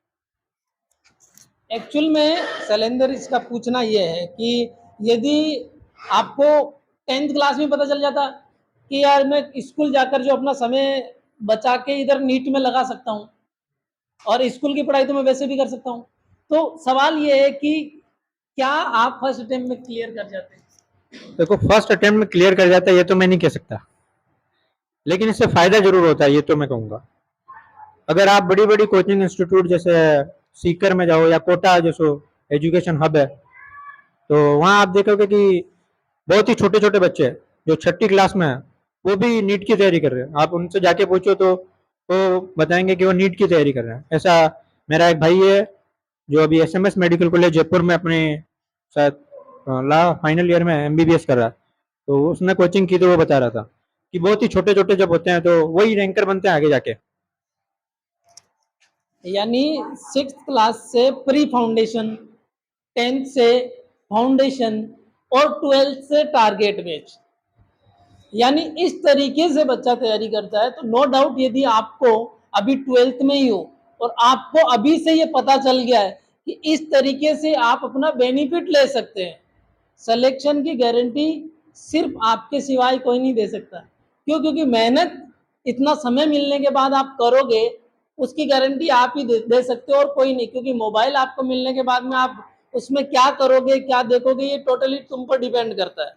एक्चुअल में शैलेंद्र इसका पूछना यह है कि यदि आपको 10th क्लास में पता चल जाता कि यार मैं स्कूल जाकर जो अपना समय बचा के इधर नीट में लगा सकता हूँ, और स्कूल की पढ़ाई तो मैं वैसे भी कर सकता हूँ, तो सवाल ये है कि क्या आप फर्स्ट अटेम्प्ट में क्लियर कर जाते हैं? देखो, फर्स्ट अटेम्प्ट में क्लियर कर जाता है ये तो मैं नहीं कह सकता, लेकिन इससे फायदा जरूर होता है, ये तो मैं कहूँगा। अगर आप बड़ी बड़ी कोचिंग इंस्टीट्यूट जैसे सीकर में जाओ या कोटा जैसो एजुकेशन हब है, तो वहाँ आप देखोगे कि बहुत ही छोटे छोटे बच्चे जो 6ठी क्लास में है वो भी नीट की तैयारी कर रहे हैं। आप उनसे जाके पूछो तो बताएंगे कि वो नीट की तैयारी कर रहे हैं। ऐसा मेरा एक भाई है जो अभी एसएमएस मेडिकल कॉलेज जयपुर में अपने शायद फाइनल ईयर में एमबीबीएस कर रहा है, तो उसने कोचिंग की तो वो बता रहा था कि बहुत ही छोटे छोटे जब होते हैं तो वही रैंकर बनते हैं आगे जाके। यानी 6th क्लास से प्री फाउंडेशन, 10th से फाउंडेशन, और 12th से टारगेट बैच, यानी इस तरीके से बच्चा तैयारी करता है। तो नो डाउट यदि आपको अभी 12th में ही हो और आपको अभी से ये पता चल गया है कि इस तरीके से आप अपना बेनिफिट ले सकते हैं, सिलेक्शन की गारंटी सिर्फ आपके सिवाय कोई नहीं दे सकता। क्यों? क्योंकि मेहनत इतना समय मिलने के बाद आप करोगे, उसकी गारंटी आप ही दे सकते हो और कोई नहीं। क्योंकि मोबाइल आपको मिलने के बाद में आप उसमें क्या करोगे, क्या देखोगे, ये टोटली तुम पर डिपेंड करता है,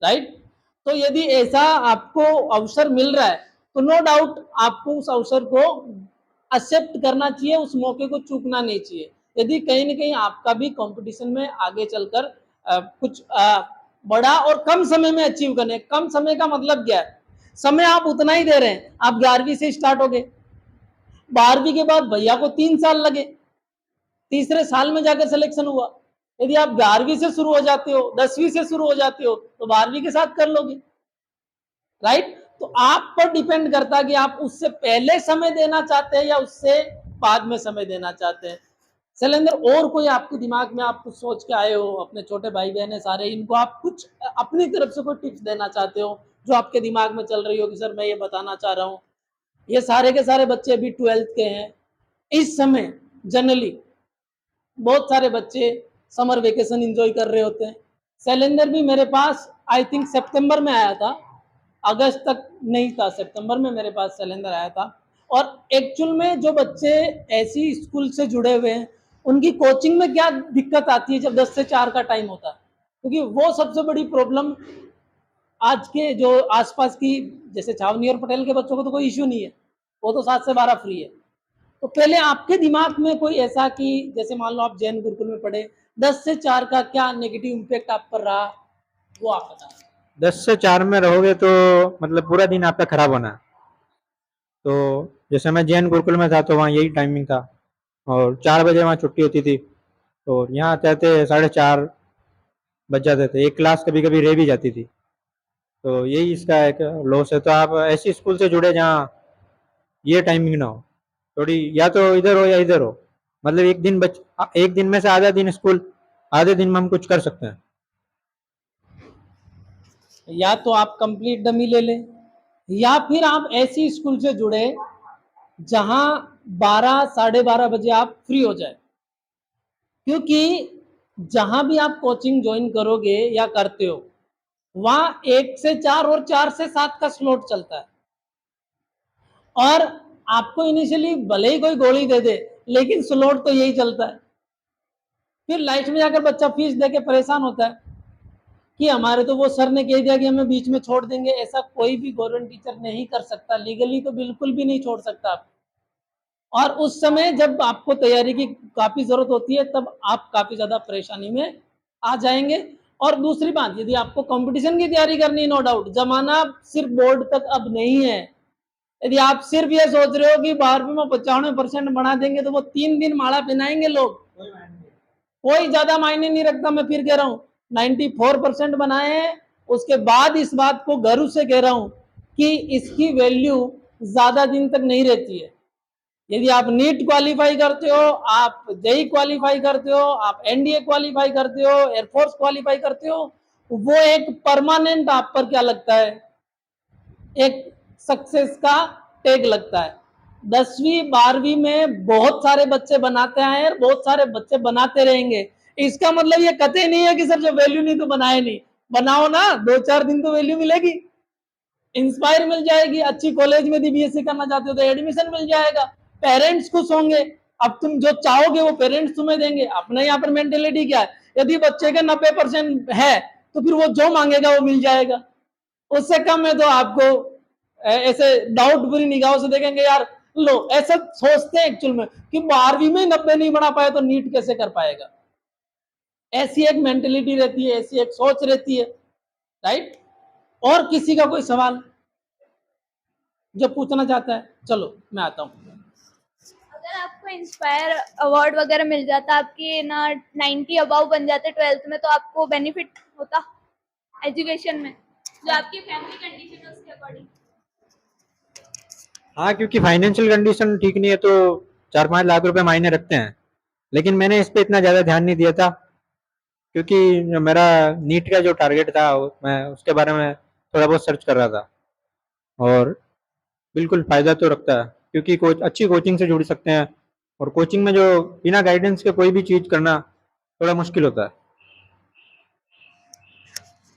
राइट। तो यदि ऐसा आपको अवसर मिल रहा है तो नो डाउट आपको उस अवसर को एक्सेप्ट करना चाहिए, उस मौके को चूकना नहीं चाहिए। यदि कहीं ना कहीं आपका भी कंपटीशन में आगे चलकर कुछ बड़ा और कम समय में अचीव करने। कम समय का मतलब क्या है? समय आप उतना ही दे रहे हैं। आप 11वीं से स्टार्ट हो गए, 12वीं के बाद भैया को 3 साल लगे, तीसरे साल में जाकर सिलेक्शन हुआ। यदि आप 11वीं से शुरू हो जाते हो, 10वीं से शुरू हो जाते हो, तो 12वीं के साथ कर लोगे, राइट। तो आप पर डिपेंड करता है कि आप उससे पहले समय देना चाहते हैं या उससे बाद में समय देना चाहते हैं। शैलेंद्र, और कोई आपके दिमाग में आप कुछ सोच के आए हो, अपने छोटे भाई बहन है सारे, इनको आप कुछ अपनी तरफ से कोई टिप्स देना चाहते हो जो आपके दिमाग में चल रही हो कि सर मैं ये बताना चाह रहा हूँ? ये सारे के सारे बच्चे अभी 12th के हैं। इस समय जनरली बहुत सारे बच्चे समर वेकेशन एंजॉय कर रहे होते हैं। शैलेंद्र भी मेरे पास आई थिंक सितंबर में आया था, अगस्त तक नहीं था, सितंबर में मेरे पास शैलेंद्र आया था। और एक्चुअल में जो बच्चे ऐसी स्कूल से जुड़े हुए हैं, उनकी कोचिंग में क्या दिक्कत आती है जब 10 से 4 का टाइम होता है, क्योंकि वो सबसे बड़ी प्रॉब्लम आज के जो आसपास की, जैसे छावनी और पटेल के बच्चों को तो कोई इश्यू नहीं है, वो तो 7 से 12 फ्री है। तो पहले आपके दिमाग में कोई ऐसा कि जैसे मान लो आप जैन गुरुकुल में पढ़े, 10 से 4 का क्या नेगेटिव इम्पैक्ट आप पर रहा, वो आप बताएं। 10 से 4 में रहोगे तो मतलब पूरा दिन आपका खराब होना है। तो जैसे मैं जैन गुरुकुल में था तो वहाँ यही टाइमिंग था और 4 बजे वहाँ छुट्टी होती थी, तो यहाँ आते आते 4:30 बज जाते थे। एक क्लास कभी कभी रह भी जाती थी, तो यही इसका एक लॉस है। तो आप ऐसी स्कूल से जुड़े जहाँ ये टाइमिंग ना हो, थोड़ी या तो इधर हो या इधर हो, मतलब एक दिन में से आधा दिन स्कूल, आधे दिन में हम कुछ कर सकते हैं। या तो आप कंप्लीट डमी ले लें, या फिर आप ऐसी स्कूल से जुड़े जहां 12 साढ़े 12 बजे आप फ्री हो जाए, क्योंकि जहां भी आप कोचिंग ज्वाइन करोगे या करते हो, वहां 1 से 4 और 4 से 7 का स्लॉट चलता है। और आपको इनिशियली भले ही कोई गोली दे दे, लेकिन स्लॉट तो यही चलता है। फिर लास्ट में जाकर बच्चा फीस दे के परेशान होता है कि हमारे तो वो सर ने कह दिया कि हमें बीच में छोड़ देंगे। ऐसा कोई भी गवर्नमेंट टीचर नहीं कर सकता, लीगली तो बिल्कुल भी नहीं छोड़ सकता आप। और उस समय जब आपको तैयारी की काफी जरूरत होती है, तब आप काफी ज्यादा परेशानी में आ जाएंगे। और दूसरी बात, यदि आपको कंपटीशन की तैयारी करनी है, नो डाउट जमाना सिर्फ बोर्ड तक अब नहीं है। यदि आप सिर्फ ये सोच रहे हो कि 12वीं में 95% बना देंगे तो वो 3 दिन माला पहनाएंगे लोग, कोई ज्यादा मायने नहीं रखता। मैं फिर कह रहा हूँ 94% बनाए हैं, उसके बाद इस बात को गर्व से कह रहा हूं कि इसकी वैल्यू ज्यादा दिन तक नहीं रहती है। यदि आप नीट क्वालिफाई करते हो, आप जेई क्वालिफाई करते हो, आप एनडीए क्वालिफाई करते हो, एयरफोर्स क्वालिफाई करते हो, वो एक परमानेंट आप पर क्या लगता है, एक सक्सेस का टैग लगता है। 10वीं 12वीं में बहुत सारे बच्चे बनाते आए हैं, बहुत सारे बच्चे बनाते रहेंगे। इसका मतलब ये कतई नहीं है कि सर जो वैल्यू नहीं तो बनाए नहीं, बनाओ ना, 2-4 दिन तो वैल्यू मिलेगी, इंस्पायर मिल जाएगी। अच्छी कॉलेज में बीएससी करना चाहते हो तो एडमिशन मिल जाएगा, पेरेंट्स खुश होंगे। अब तुम जो चाहोगे वो पेरेंट्स तुम्हें देंगे। अपने यहाँ पर मेंटेलिटी क्या है, यदि बच्चे के 90% है तो फिर वो जो मांगेगा वो मिल जाएगा, उससे कम है तो आपको ऐसे डाउट बुरी निगाहों से देखेंगे, यार लो। ऐसा सोचते हैं एक्चुअल में कि 12वीं में 90 नहीं बना पाए तो नीट कैसे कर पाएगा। ऐसी एक मेंटेलिटी रहती है, ऐसी एक सोच रहती है, राइट। और किसी का कोई सवाल जो पूछना चाहता है? चलो मैं आता हूँ। अगर आपको इंस्पायर अवार्ड वगैरह मिल जाता, आपके ना 90 अबाव बन जाते 12th में, तो आपको बेनिफिट होता एजुकेशन में, जो आपकी फैमिली कंडीशन है उसके अकॉर्डिंग? हाँ, क्योंकि फाइनेंशियल कंडीशन ठीक नहीं है तो 4-5 लाख रुपए मायने रखते हैं। लेकिन मैंने इस पे इतना ज़्यादा ध्यान नहीं दिया था, क्योंकि जो मेरा नीट का जो टारगेट था मैं उसके बारे में थोड़ा बहुत सर्च कर रहा था। और बिल्कुल फ़ायदा तो रखता है, क्योंकि अच्छी कोचिंग से जुड़ सकते हैं। और कोचिंग में जो बिना गाइडेंस के कोई भी चीज़ करना थोड़ा मुश्किल होता है।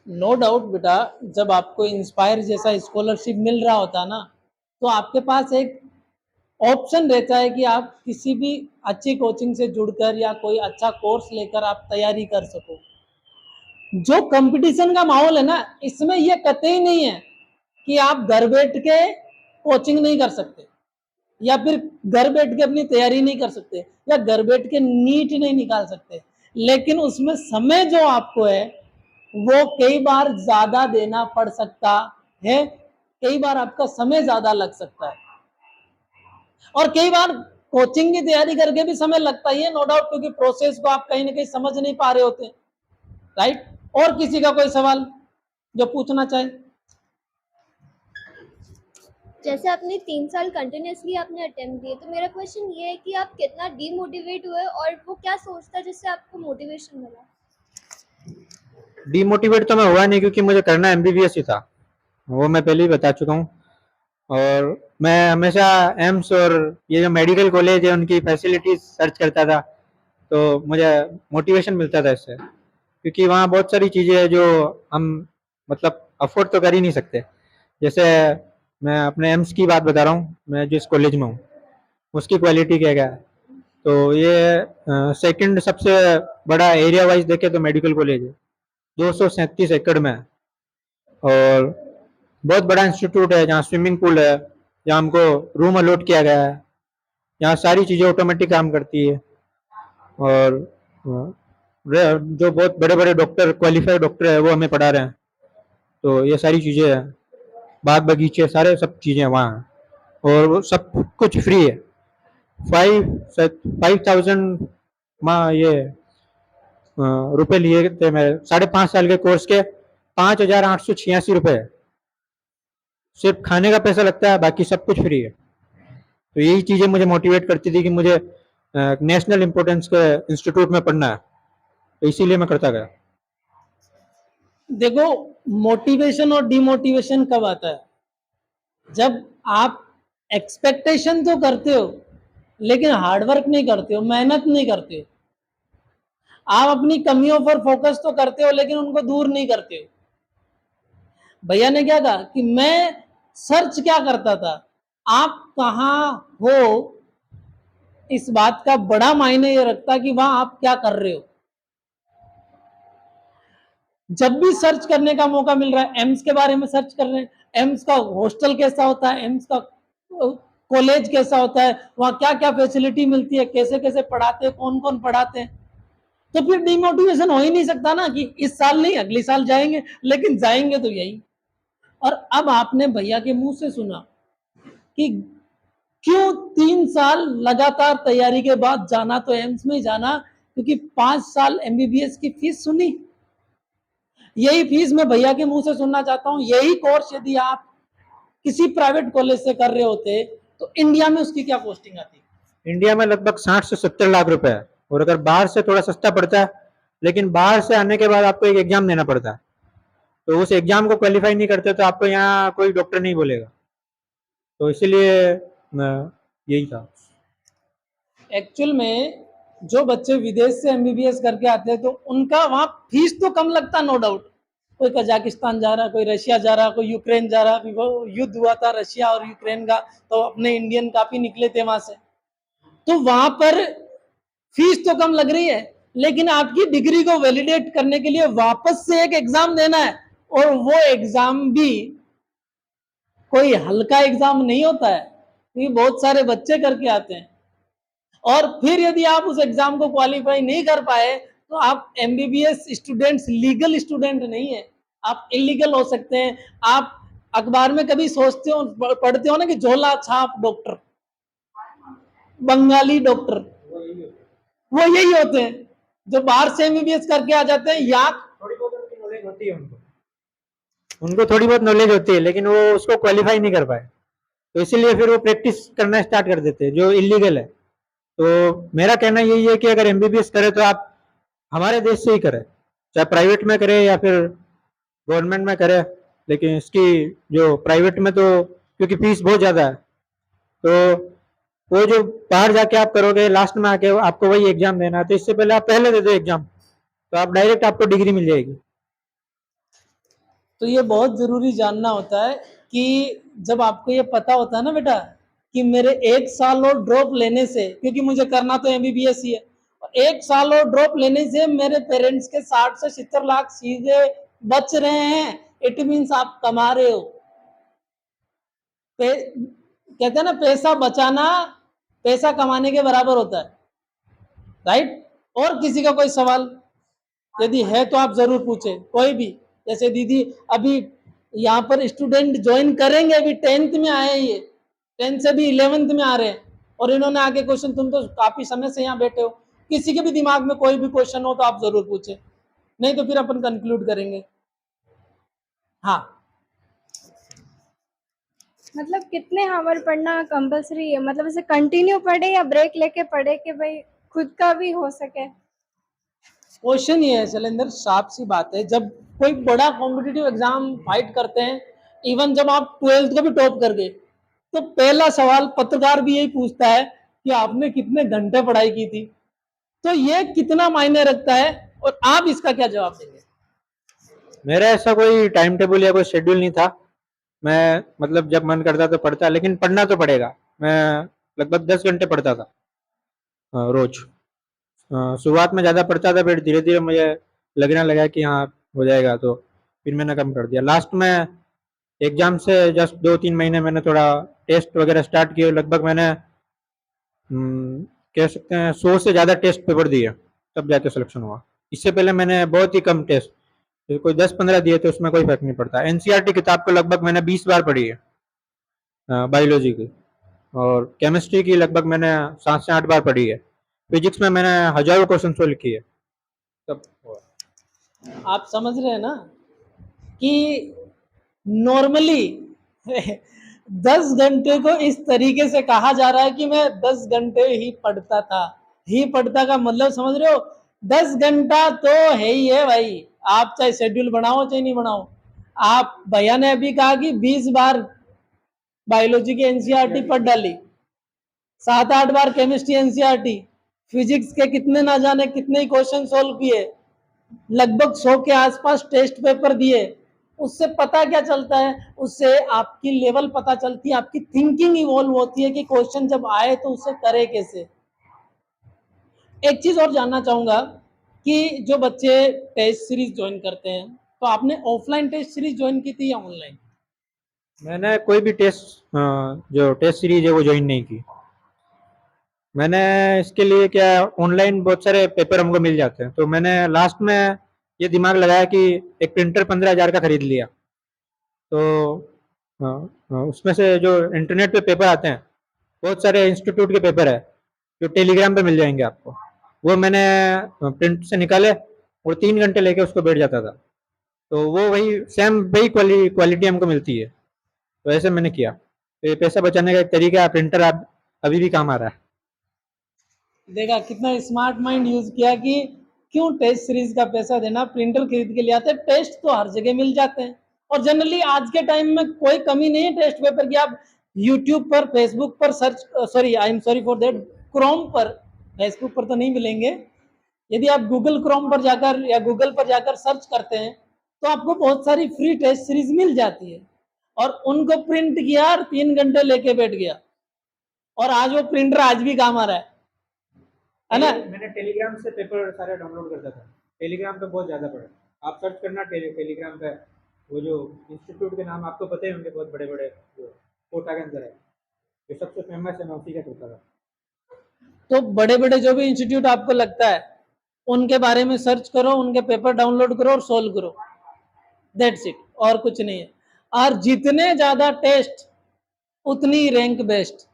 नो डाउट बेटा, जब आपको इंस्पायर जैसा स्कॉलरशिप मिल रहा होता ना, तो आपके पास एक ऑप्शन रहता है कि आप किसी भी अच्छी कोचिंग से जुड़कर या कोई अच्छा कोर्स लेकर आप तैयारी कर सको। जो कंपटीशन का माहौल है ना, इसमें ये कतई नहीं है कि आप घर बैठ के कोचिंग नहीं कर सकते, या फिर घर बैठ के अपनी तैयारी नहीं कर सकते, या घर बैठ के नीट नहीं निकाल सकते। लेकिन उसमें समय जो आपको है वो कई बार ज्यादा देना पड़ सकता है, कई बार आपका समय ज्यादा लग सकता है, और कई बार कोचिंग की तैयारी करके भी समय लगता ही है, नो डाउट, क्योंकि प्रोसेस को आप कहीं ना कहीं समझ नहीं पा रहे होते, राइट। और किसी का कोई सवाल जो पूछना चाहे? जैसे आपने 3 साल कंटिन्यूअसली आपने अटेम्प्ट दिए, तो मेरा क्वेश्चन ये है कि आप कितना डीमोटिवेट हुए और वो क्या सोचता है जिससे आपको मोटिवेशन मिला? डीमोटिवेट तो मैं हुआ नहीं, क्योंकि मुझे करना एमबीबीएस ही था, वो मैं पहले ही बता चुका हूँ। और मैं हमेशा एम्स और ये जो मेडिकल कॉलेज है उनकी फैसिलिटीज सर्च करता था, तो मुझे मोटिवेशन मिलता था इससे, क्योंकि वहाँ बहुत सारी चीज़ें हैं जो हम मतलब अफोर्ड तो कर ही नहीं सकते। जैसे मैं अपने एम्स की बात बता रहा हूँ, मैं जिस कॉलेज में हूँ उसकी क्वालिटी क्या क्या है। तो ये सेकंड सबसे बड़ा एरिया वाइज देखे तो मेडिकल कॉलेज है, 237 एकड़ में है, और बहुत बड़ा इंस्टीट्यूट है जहाँ स्विमिंग पूल है, जहाँ हमको रूम अलॉट किया गया है, यहाँ सारी चीज़ें ऑटोमेटिक काम करती है, और जो बहुत बड़े बड़े डॉक्टर, क्वालिफाइड डॉक्टर है, वो हमें पढ़ा रहे हैं। तो ये सारी चीज़ें हैं, बाग बगीचे सारे सब चीज़ें वहाँ हैं, और वो सब कुछ फ्री है। 5000 माँ ये रुपए लिए थे मेरे 5.5 साल के कोर्स के, 5886 रुपए। सिर्फ खाने का पैसा लगता है, बाकी सब कुछ फ्री है। तो यही चीज़ें मुझे मोटिवेट करती थी कि मुझे नेशनल इम्पोर्टेंस के इंस्टीट्यूट में पढ़ना है, तो इसीलिए मैं करता गया। देखो, मोटिवेशन और डिमोटिवेशन कब आता है? जब आप एक्सपेक्टेशन तो करते हो लेकिन हार्डवर्क नहीं करते हो, मेहनत नहीं करते हो। आप अपनी कमियों पर फोकस तो करते हो लेकिन उनको दूर नहीं करते हो। भैया ने क्या कहा कि मैं सर्च क्या करता था, आप कहाँ हो इस बात का बड़ा मायने ये रखता कि वहां आप क्या कर रहे हो। जब भी सर्च करने का मौका मिल रहा है, एम्स के बारे में सर्च कर रहे हैं, एम्स का हॉस्टल कैसा होता है, एम्स का कॉलेज कैसा होता है, वहां क्या क्या फैसिलिटी मिलती है, कैसे कैसे पढ़ाते हैं, कौन कौन पढ़ाते हैं, तो फिर डिमोटिवेशन हो ही नहीं सकता ना कि इस साल नहीं अगले साल जाएंगे, लेकिन जाएंगे तो यही। और अब आपने भैया के मुंह से सुना कि क्यों 3 साल लगातार तैयारी के बाद जाना, तो एम्स में जाना क्योंकि 5 साल एमबीबीएस की फीस सुनी। यही फीस मैं भैया के मुंह से सुनना चाहता हूं। यही कोर्स यदि आप किसी प्राइवेट कॉलेज से कर रहे होते तो इंडिया में उसकी क्या कॉस्टिंग आती? इंडिया में लगभग 60 से 70 लाख रुपए है, और अगर बाहर से थोड़ा सस्ता पड़ता है, लेकिन बाहर से आने के बाद आपको एक एग्जाम देना पड़ता है, तो उस एग्जाम को क्वालिफाई नहीं करते तो आपको यहाँ कोई डॉक्टर नहीं बोलेगा। तो इसीलिए यही था। एक्चुअल में जो बच्चे विदेश से एमबीबीएस करके आते हैं तो उनका वहां फीस तो कम लगता, नो डाउट। कोई कजाकिस्तान जा रहा, कोई रशिया जा रहा, कोई यूक्रेन जा रहा। अभी वो युद्ध हुआ था रशिया और यूक्रेन का, तो अपने इंडियन काफी निकले थे वहां से, तो वहां पर फीस तो कम लग रही है, लेकिन आपकी डिग्री को वैलिडेट करने के लिए वापस से एक एग्जाम देना है, और वो एग्जाम भी कोई हल्का एग्जाम नहीं होता है, ये बहुत सारे बच्चे करके आते हैं। और फिर यदि आप उस एग्जाम को क्वालिफाई नहीं कर पाए तो आप एमबीबीएस स्टूडेंट्स लीगल स्टूडेंट नहीं है, आप इलीगल हो सकते हैं। आप अखबार में कभी सोचते हो, पढ़ते हो ना कि झोला छाप डॉक्टर, बंगाली डॉक्टर, वो यही होते हैं जो बाहर से एमबीबीएस करके आ जाते हैं। या थोड़ी बहुत उनकी नॉलेज होती है, उनको थोड़ी बहुत नॉलेज होती है, लेकिन वो उसको क्वालिफाई नहीं कर पाए, तो इसीलिए फिर वो प्रैक्टिस करना स्टार्ट कर देते हैं जो इलीगल है। तो मेरा कहना यही है कि अगर एमबीबीएस करे तो आप हमारे देश से ही करें, चाहे प्राइवेट में करें या फिर गवर्नमेंट में करें। लेकिन इसकी जो प्राइवेट में तो क्योंकि फीस बहुत ज़्यादा है, तो वो जो बाहर जाके आप करोगे लास्ट में आके आपको वही एग्जाम देना है, तो इससे पहले आप पहले दे दो एग्जाम, तो आप डायरेक्ट आपको डिग्री मिल जाएगी। तो ये बहुत जरूरी जानना होता है कि जब आपको ये पता होता है ना बेटा कि मेरे 1 साल और ड्रॉप लेने से, क्योंकि मुझे करना तो एमबीबीएस ही है, 1 साल और ड्रॉप लेने से मेरे पेरेंट्स के 60 से 70 लाख सीधे बच रहे हैं, इट मीन्स आप कमा रहे हो। कहते हैं ना, पैसा बचाना पैसा कमाने के बराबर होता है, राइट। और किसी का कोई सवाल? यदि है तो आप जरूर पूछे, कोई भी। जैसे दीदी अभी यहाँ पर स्टूडेंट ज्वाइन करेंगे, अभी 10th में आए हैं, ये 10th से भी 11th में आ रहे हैं, और इन्होंने आगे क्वेश्चन, तुम तो काफी समय से यहाँ बैठे हो, किसी के भी दिमाग में कोई भी क्वेश्चन हो तो आप जरूर पूछे, नहीं तो फिर अपन कंक्लूड करेंगे। हाँ, मतलब कितने आवर पढ़ना कंपलसरी है, मतलब ऐसे कंटिन्यू पढ़े या ब्रेक लेके पढ़े कि भाई खुद का भी हो सके? क्वेश्चन ये है शैलेंद्र, साफ सी बात है, जब कोई बड़ा कॉम्पिटिटिव एग्जाम फाइट करते हैं, इवन जब आप 12th को भी टॉप कर गए, तो पहला सवाल पत्रकार भी यही पूछता है कि आपने कितने घंटे पढ़ाई की थी। तो ये कितना मायने रखता है, और आप इसका क्या जवाब देंगे? मेरा ऐसा कोई टाइम टेबल या कोई शेड्यूल नहीं था। मैं मतलब जब मन करता तो पढ़ता, लेकिन पढ़ना तो पड़ेगा। मैं लगभग 10 घंटे पढ़ता था रोज। शुरुआत में ज़्यादा पढ़ता था, फिर धीरे धीरे मुझे लगने लगा कि हाँ हो जाएगा, तो फिर मैंने कम कर दिया। लास्ट में एग्जाम से जस्ट 2-3 महीने मैंने थोड़ा टेस्ट वगैरह स्टार्ट किए। लगभग मैंने कह सकते हैं 100 से ज़्यादा टेस्ट पेपर दिए, तब जाके सिलेक्शन हुआ। इससे पहले मैंने बहुत ही कम टेस्ट, कोई 10-15 दिए थे, उसमें कोई फर्क नहीं पड़ता। एनसीईआरटी किताब को लगभग मैंने 20 बार पढ़ी है बायोलॉजी की, और केमिस्ट्री की लगभग मैंने 7 से 8 बार पढ़ी है। फिजिक्स में मैंने हजारों क्वेश्चन सोल्व किए तब। आप समझ रहे हैं ना कि नॉर्मली 10 घंटे को इस तरीके से कहा जा रहा है कि मैं 10 घंटे ही पढ़ता था। ही पढ़ता का मतलब समझ रहे हो? 10 घंटा तो है ही है भाई, आप चाहे शेड्यूल बनाओ चाहे नहीं बनाओ। आप भैया ने अभी कहा कि 20 बार बायोलॉजी की एनसीईआरटी पढ़ डाली, 7-8 बार केमिस्ट्री एनसीईआरटी, फिजिक्स के कितने ना जाने कितने ही क्वेश्चन सोल्व किए, लगभग 100 के आसपास टेस्ट पेपर दिए। उससे पता क्या चलता है? उससे आपकी लेवल पता चलती है, आपकी थिंकिंग इवॉल्व होती है कि क्वेश्चन जब आए तो उसे करे कैसे। एक चीज और जानना चाहूंगा कि जो बच्चे टेस्ट सीरीज ज्वाइन करते हैं, तो आपने ऑफलाइन टेस्ट सीरीज ज्वाइन की थी या ऑनलाइन? मैंने कोई भी टेस्ट जो टेस्ट सीरीज है वो ज्वाइन नहीं की। मैंने इसके लिए क्या, ऑनलाइन बहुत सारे पेपर हमको मिल जाते हैं, तो मैंने लास्ट में ये दिमाग लगाया कि एक प्रिंटर 15,000 का खरीद लिया। तो उसमें से जो इंटरनेट पे पेपर आते हैं, बहुत सारे इंस्टीट्यूट के पेपर है जो टेलीग्राम पे मिल जाएंगे आपको, वो मैंने प्रिंट से निकाले और 3 घंटे लेके उसको बैठ जाता था। तो वो वही सेम वही क्वालिटी हमको मिलती है। तो ऐसे मैंने किया। तो ये पैसा बचाने का एक तरीका है, प्रिंटर आप अभी भी काम आ रहा है। देखा कितना स्मार्ट माइंड यूज किया कि क्यों टेस्ट सीरीज का पैसा देना, प्रिंटर खरीद के ले आते। टेस्ट तो हर जगह मिल जाते हैं, और जनरली आज के टाइम में कोई कमी नहीं है टेस्ट पेपर की। आप यूट्यूब पर, फेसबुक पर search, sorry I am sorry for that, Chrome पर, फेसबुक पर तो नहीं मिलेंगे। यदि आप गूगल क्रोम पर जाकर या गूगल पर जाकर सर्च करते हैं तो आपको बहुत सारी फ्री टेस्ट सीरीज मिल जाती है, और उनको प्रिंट किया और 3 घंटे लेके बैठ गया, और आज वो प्रिंटर आज भी काम आ रहा है ना? मैंने टेलीग्राम से पेपर सारे डाउनलोड करता था। टेलीग्राम पे बहुत ज़्यादा पढ़ा। आप सर्च करना टेलीग्राम पे, वो जो इंस्टीट्यूट के नाम आपको पता ही होंगे, बहुत बड़े बड़े, जो कोटा के अंदर है, जो सबसे फेमस है, मैं उसी का करता था। तो बड़े बड़े जो भी इंस्टीट्यूट आपको लगता है उनके बारे में सर्च करो, उनके पेपर डाउनलोड करो और सोल्व करो, दैट्स इट, और कुछ नहीं है। और जितने ज्यादा टेस्ट उतनी रैंक बेस्ट,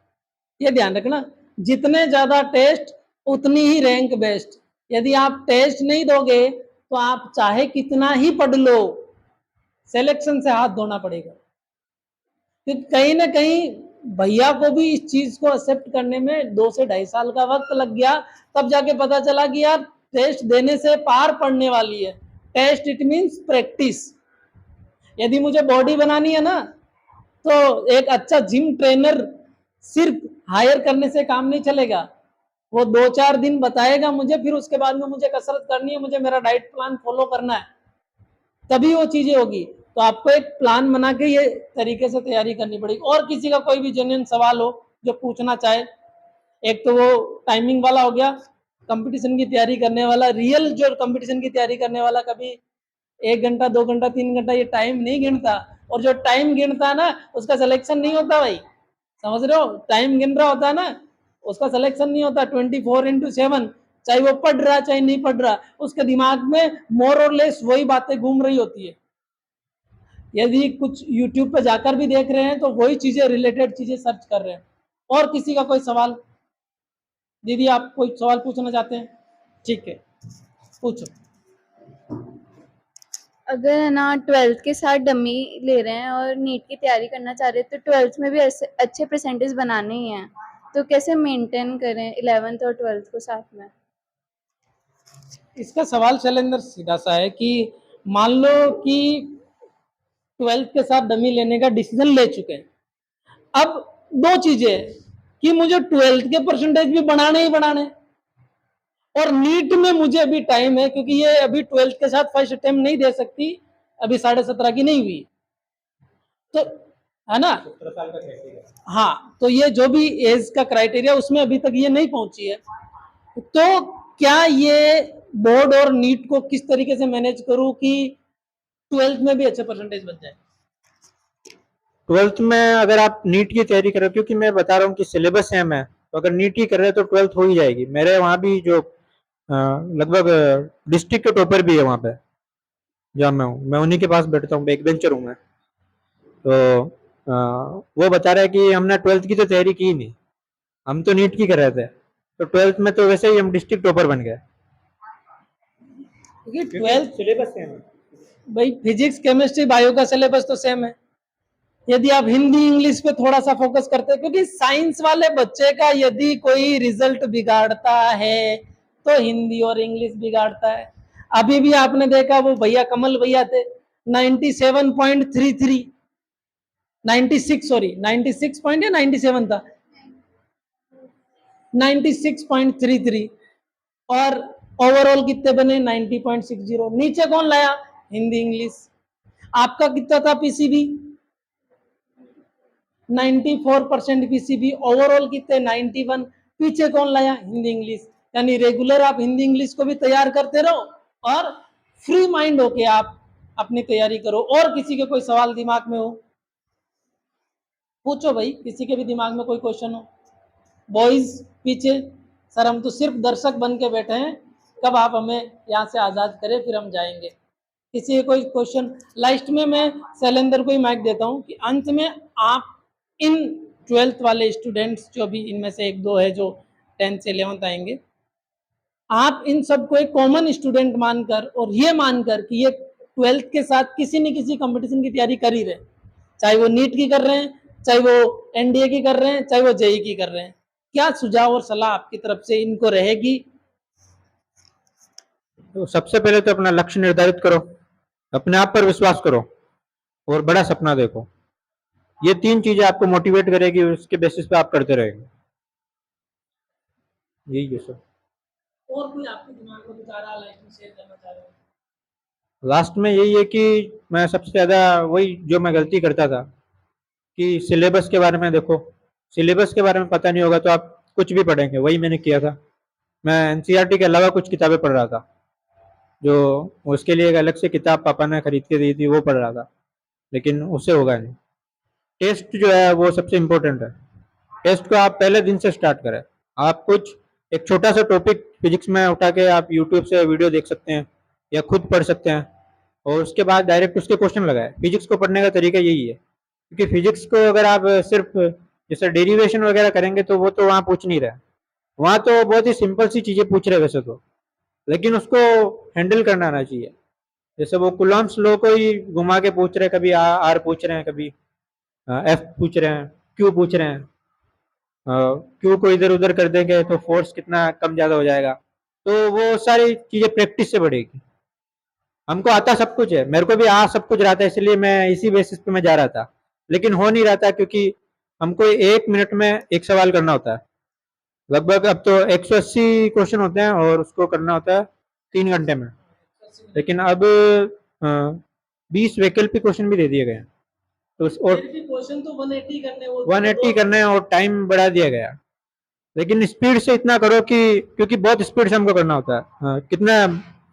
ये ध्यान रखना, जितने ज्यादा टेस्ट उतनी ही रैंक बेस्ट। यदि आप टेस्ट नहीं दोगे तो आप चाहे कितना ही पढ़ लो, सिलेक्शन से हाथ धोना पड़ेगा। क्योंकि कहीं ना कहीं भैया को भी इस चीज को एक्सेप्ट करने में 2 से 2.5 साल का वक्त लग गया, तब जाके पता चला कि यार टेस्ट देने से पार पड़ने वाली है। Test it means practice. यदि मुझे बॉडी बनानी है ना, तो एक अच्छा जिम ट्रेनर सिर्फ हायर करने से काम नहीं चलेगा। वो 2-4 दिन बताएगा मुझे, फिर उसके बाद में मुझे कसरत करनी है, मुझे मेरा डाइट प्लान फॉलो करना है, तभी वो चीजें होगी। तो आपको एक प्लान बना के ये तरीके से तैयारी करनी पड़ेगी। और किसी का कोई भी जेन्युइन सवाल हो जो पूछना चाहे, एक तो वो टाइमिंग वाला हो गया, कंपटीशन की तैयारी करने वाला, रियल जो कंपटीशन की तैयारी करने वाला कभी 1 घंटा 2 घंटा 3 घंटा ये टाइम नहीं गिनता, और जो टाइम गिनता है ना उसका सिलेक्शन नहीं होता भाई, समझ रहे हो? टाइम गिन रहा होता है ना, उसका सिलेक्शन नहीं होता। 24/7 चाहे वो पढ़ रहा चाहे नहीं पढ़ रहा, उसके दिमाग में मोर और लेस वही बातें घूम रही होती है। यदि कुछ यूट्यूब पे जाकर भी देख रहे हैं तो वही चीजें, रिलेटेड चीजें सर्च कर रहे हैं। और किसी का कोई सवाल? दीदी आप कोई सवाल पूछना चाहते हैं? ठीक है, पूछो। अगर है ना 12th के साथ डमी ले रहे हैं और नीट की तैयारी करना चाह रहे हैं, तो 12th में भी अच्छे परसेंटेज बनाने ही हैं, तो कैसे मेंटेन करें 11th और 12th को साथ में? इसका सवाल शैलेंद्र सीधा सा है कि मान लो कि 12th के साथ डमी लेने का डिसीजन ले चुके हैं। अब दो चीजें हैं कि मुझे 12th के परसेंटेज भी बढ़ाने ही बढ़ाने, और नीट में मुझे अभी टाइम है, क्योंकि ये अभी 12th के साथ फर्स्ट अटेम्प्ट नहीं दे सकती, अभी 17.5 की नहीं हुई, तो है ना। 17 साल का क्राइटेरिया। हाँ, तो ये जो भी एज का क्राइटेरिया उसमें अभी तक ये नहीं पहुंची है। तो क्या ये बोर्ड और नीट को किस तरीके से मैनेज करूं कि 12th में भी अच्छे परसेंटेज बन जाए? 12th में अगर आप नीट की तैयारी कर रहे हो, क्योंकि मैं बता रहा हूँ कि सिलेबस सेम है, तो अगर नीट ही कर रहे हो तो 12th हो ही जाएगी। मेरे वहाँ भी जो लगभग डिस्ट्रिक्ट के टॉपर भी है वहाँ पे जहाँ मैं उन्हीं के पास बैठता हूँ, बैक बेंचर हूँ मैं। तो वो बता रहा है कि हमने 12th की तो तैयारी की ही नहीं, हम तो नीट की कर रहे थे, तो 12th में तो वैसे ही हम डिस्ट्रिक्ट टॉपर बन गए। क्योंकि 12th सिलेबस सेम है भाई, फिजिक्स केमिस्ट्री बायो का सिलेबस तो सेम है। यदि आप हिंदी इंग्लिश पे थोड़ा सा फोकस करते हैं, क्योंकि साइंस वाले बच्चे का यदि कोई रिजल्ट बिगाड़ता है तो हिंदी और इंग्लिश बिगाड़ता है। अभी भी आपने देखा वो भैया कमल भैया थे, 97.33, 96 सॉरी 96 पॉइंट या 97 था, 96.33, और ओवरऑल कितने बने 90.60। नीचे कौन लाया? हिंदी इंग्लिश। आपका कितना था पीसीबी? 94% पीसीबी। ओवरऑल कितने? 91। पीछे कौन लाया? हिंदी इंग्लिश। यानी रेगुलर आप हिंदी इंग्लिश को भी तैयार करते रहो और फ्री माइंड होके आप अपनी तैयारी करो। और किसी के कोई सवाल दिमाग में हो पूछो भाई, किसी के भी दिमाग में कोई क्वेश्चन हो। बॉयज पीछे, सर हम तो सिर्फ दर्शक बन के बैठे हैं, कब आप हमें यहाँ से आज़ाद करें फिर हम जाएंगे। किसी के कोई क्वेश्चन? लास्ट में मैं शैलेंद्र को ही माइक देता हूँ कि अंत में आप इन 12th वाले स्टूडेंट्स, जो भी इनमें से एक दो है जो 10th से 11th आएंगे, आप इन सबको एक कॉमन स्टूडेंट मानकर और ये मानकर कि ये 12th के साथ किसी न किसी कंपटीशन की तैयारी कर ही रहे, चाहे वो नीट की कर रहे हैं, चाहे वो एनडीए की कर रहे हैं, चाहे वो जेई की कर रहे हैं। क्या सुझाव और सलाह आपकी तरफ से इनको रहेगी? तो सबसे पहले तो अपना लक्ष्य निर्धारित करो, अपने आप पर विश्वास करो और बड़ा सपना देखो। ये 3 चीजें आपको मोटिवेट करेगी, उसके बेसिस पे आप करते रहेंगे। यही है सर। और कोई आपके दिमाग में कुछ आ रहा लाइफ में शेयर करना चाह रहे हो? लास्ट में यही है कि मैं सबसे ज्यादा वही जो मैं गलती करता था कि सिलेबस के बारे में देखो, सिलेबस के बारे में पता नहीं होगा तो आप कुछ भी पढ़ेंगे, वही मैंने किया था। मैं एनसीईआरटी के अलावा कुछ किताबें पढ़ रहा था, जो उसके लिए एक अलग से किताब पापा ने खरीद के दी थी वो पढ़ रहा था, लेकिन उससे होगा नहीं। टेस्ट जो है वो सबसे इम्पोर्टेंट है। टेस्ट को आप पहले दिन से स्टार्ट करें। आप कुछ एक छोटा सा टॉपिक फिजिक्स में उठा के आप यूट्यूब से वीडियो देख सकते हैं या खुद पढ़ सकते हैं, और उसके बाद डायरेक्ट उसके क्वेश्चन लगाए। फिजिक्स को पढ़ने का तरीका यही है, क्योंकि फिजिक्स को अगर आप सिर्फ जैसे डेरिवेशन वगैरह करेंगे तो वो तो वहाँ पूछ नहीं रहे, वहाँ तो बहुत ही सिंपल सी चीज़ें पूछ रहे वैसे तो, लेकिन उसको हैंडल करना आना चाहिए। जैसे वो कुलम्ब्स लॉ को ही घुमा के पूछ रहे हैं, कभी आर पूछ रहे हैं, कभी एफ पूछ रहे हैं, क्यू पूछ रहे हैं। क्यू को इधर उधर कर देंगे तो फोर्स कितना कम ज़्यादा हो जाएगा। तो वो सारी चीज़ें प्रैक्टिस से बढ़ेगी। हमको आता सब कुछ है, मेरे को भी सब कुछ रहा था, इसलिए मैं इसी बेसिस पे मैं जा रहा था, लेकिन हो नहीं रहा था क्योंकि हमको 1 मिनट में एक सवाल करना होता है। लगभग अब तो 180 क्वेश्चन होते हैं और उसको करना होता है 3 घंटे में, लेकिन अब 20 वैकल्पिक क्वेश्चन भी दे दिए गए हैं, तो और क्वेश्चन तो 180 करने, वो 180 करने और टाइम बढ़ा दिया गया। लेकिन स्पीड से इतना करो कि, क्योंकि बहुत स्पीड से हमको करना होता है। कितना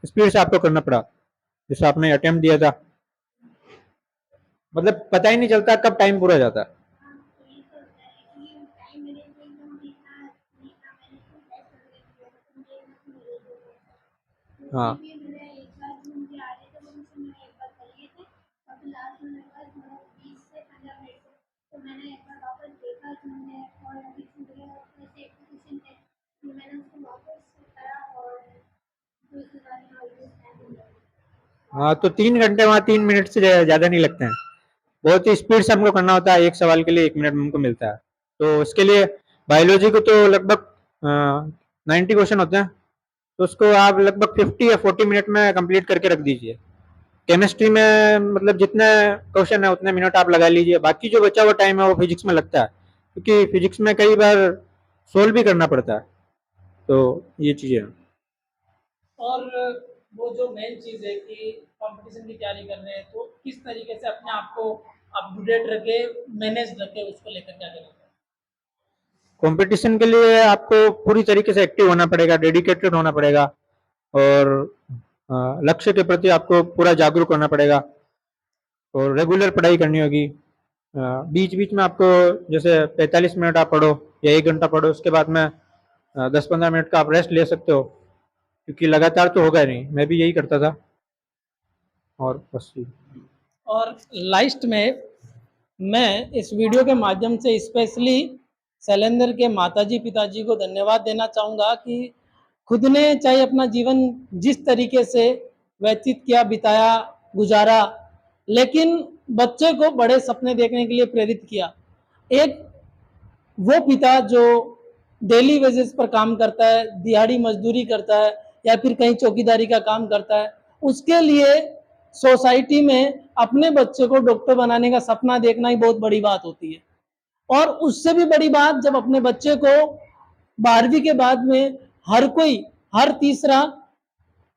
स्पीड से आपको करना पड़ा, जैसे आपने अटेम्प्ट दिया था, मतलब पता ही नहीं चलता कब टाइम पूरा जाता है। हाँ हाँ, तो 3 घंटे वहाँ 3 मिनट से ज़्यादा नहीं लगते हैं। बहुत ही स्पीड से हमको करना होता है, एक सवाल के लिए 1 मिनट हमको मिलता है। तो उसके लिए बायोलॉजी को तो लगभग 90 क्वेश्चन होते हैं, तो उसको आप लगभग 50 या 40 मिनट में कंप्लीट करके रख दीजिए। केमिस्ट्री में मतलब जितने क्वेश्चन है उतने मिनट आप लगा लीजिए, बाकी जो बचा हुआ टाइम है वो फिजिक्स में लगता है, क्योंकि फिजिक्स में कई बार सोल्व भी करना पड़ता है। तो ये चीज़ें हैं। और वो जो मेन चीज़ है कि कंपटीशन की तैयारी कर रहे हैं, तो किस तरीके से अपने आप को अपटूडेट रखे, मैनेज रखे, उसको लेकर क्या करेंगे? कंपटीशन के लिए आपको पूरी तरीके से एक्टिव होना पड़ेगा, डेडिकेटेड होना पड़ेगा, और लक्ष्य के प्रति आपको पूरा जागरूक होना पड़ेगा, और रेगुलर पढ़ाई करनी होगी। बीच बीच में आपको जैसे 45 मिनट आप पढ़ो या 1 घंटा पढ़ो, उसके बाद में 10-15 मिनट का आप रेस्ट ले सकते हो, क्योंकि लगातार तो होगा नहीं। मैं भी यही करता था। और बस और लास्ट में मैं इस वीडियो के माध्यम से स्पेशली शैलेंद्र के माताजी पिताजी को धन्यवाद देना चाहूँगा कि खुद ने चाहे अपना जीवन जिस तरीके से व्यतीत किया, बिताया, गुजारा, लेकिन बच्चे को बड़े सपने देखने के लिए प्रेरित किया। एक वो पिता जो डेली वेजेस पर काम करता है, दिहाड़ी मजदूरी करता है, या फिर कहीं चौकीदारी का काम करता है, उसके लिए सोसाइटी में अपने बच्चे को डॉक्टर बनाने का सपना देखना ही बहुत बड़ी बात होती है। और उससे भी बड़ी बात, जब अपने बच्चे को 12वीं के बाद में हर तीसरा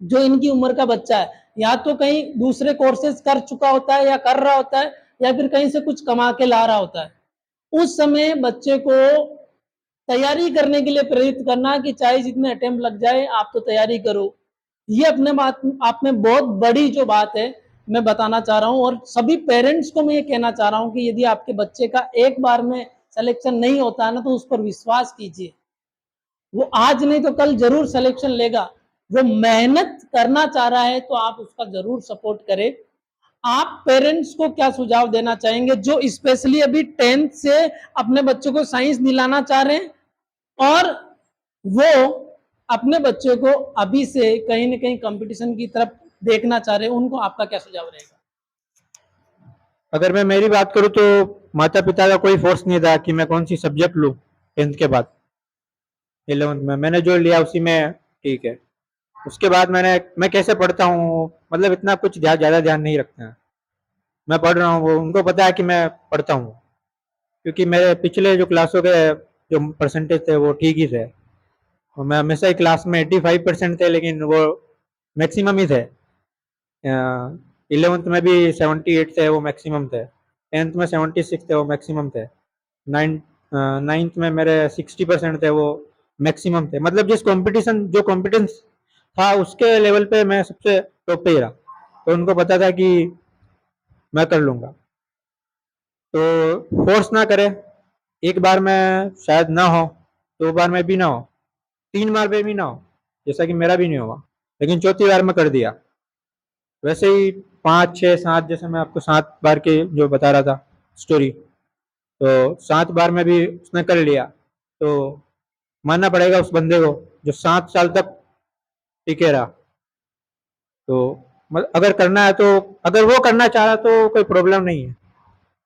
जो इनकी उम्र का बच्चा है, या तो कहीं दूसरे कोर्सेज कर चुका होता है या कर रहा होता है, या फिर कहीं से कुछ कमा के ला रहा होता है, उस समय बच्चे को तैयारी करने के लिए प्रेरित करना कि चाहे जितने अटेम्प्ट लग जाए आप तो तैयारी करो। ये अपने बात आप में बहुत बड़ी जो बात है मैं बताना चाह रहा हूँ, और सभी पेरेंट्स को मैं ये कहना चाह रहा हूँ कि यदि आपके बच्चे का एक बार में सिलेक्शन नहीं होता है ना, तो उस पर विश्वास कीजिए। वो आज नहीं तो कल जरूर सिलेक्शन लेगा। वो मेहनत करना चाह रहा है तो आप उसका जरूर सपोर्ट करें। आप पेरेंट्स को क्या सुझाव देना चाहेंगे जो स्पेशली अभी 10th से अपने बच्चों को साइंस दिलाना चाह रहे हैं, और वो अपने बच्चे को अभी से कहीं ना कहीं कंपटीशन की तरफ देखना चाह रहे हैं, उनको आपका क्या सुझाव रहेगा? अगर मैं मेरी बात करूँ तो माता पिता का कोई फोर्स नहीं था कि मैं कौन सी सब्जेक्ट लूँ 10th के बाद। 11th में मैंने जो लिया उसी में ठीक है। उसके बाद मैं कैसे पढ़ता हूँ, मतलब इतना कुछ ज़्यादा ध्यान नहीं रखते हैं। मैं पढ़ रहा हूँ, वो उनको पता है कि मैं पढ़ता हूँ, क्योंकि मेरे पिछले जो क्लासों के जो परसेंटेज थे वो ठीक ही थे, और मैं हमेशा ही क्लास में 85% थे, लेकिन वो मैक्सिमम ही थे। 11th में भी 78 थे, वो मैक्सिमम थे। 10th में 76 थे, वो मैक्सिमम थे। 9th में मेरे 60% थे, वो मैक्सिमम थे। मतलब जो कॉम्पिटेंस था उसके लेवल पे मैं सबसे टॉप पे ही रहा, तो उनको पता था कि मैं कर लूँगा। तो फोर्स ना करे, एक बार में शायद ना हो, 2 बार में भी ना हो, 3 बार में भी ना हो, जैसा कि मेरा भी नहीं हुआ, लेकिन चौथी बार में कर दिया। वैसे ही 5, 6, 7, जैसे मैं आपको 7 बार के जो बता रहा था स्टोरी, तो 7 बार में भी उसने कर लिया। तो मानना पड़ेगा उस बंदे को जो 7 साल तक टिके रहा। तो अगर करना है, तो अगर वो करना चाह रहा तो कोई प्रॉब्लम नहीं है।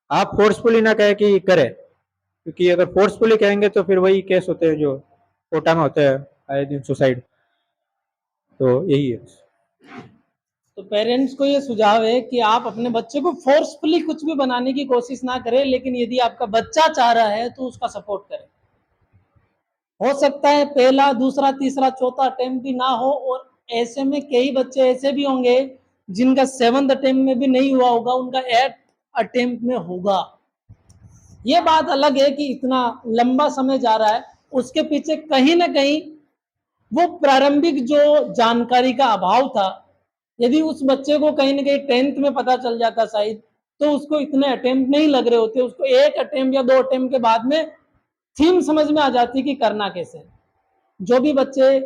आप फोर्सफुली ना कहे कि करे, क्योंकि अगर फोर्सफुली कहेंगे तो फिर वही केस होते हैं जो कोटा में होते हैं आए दिन, सुसाइड। तो यही है। तो पेरेंट्स को ये सुझाव है कि आप अपने बच्चे को फोर्सफुली कुछ भी बनाने की कोशिश ना करें, लेकिन यदि आपका बच्चा चाह रहा है तो उसका सपोर्ट करें। हो सकता है पहला, दूसरा, तीसरा, चौथा अटेम्प्ट भी ना हो, और ऐसे में कई बच्चे ऐसे भी होंगे जिनका 7th अटेम्प्ट में भी नहीं हुआ होगा, उनका 8th अटेम्प्ट में होगा। ये बात अलग है कि इतना लंबा समय जा रहा है, उसके पीछे कहीं ना कहीं वो प्रारंभिक जो जानकारी का अभाव था। यदि उस बच्चे को कहीं ना कहीं 10th में पता चल जाता शायद, तो उसको इतने अटेम्प्ट नहीं लग रहे होते, उसको 1 अटेम्प्ट या 2 अटेम्प्ट के बाद में थीम समझ में आ जाती कि करना कैसे। जो भी बच्चे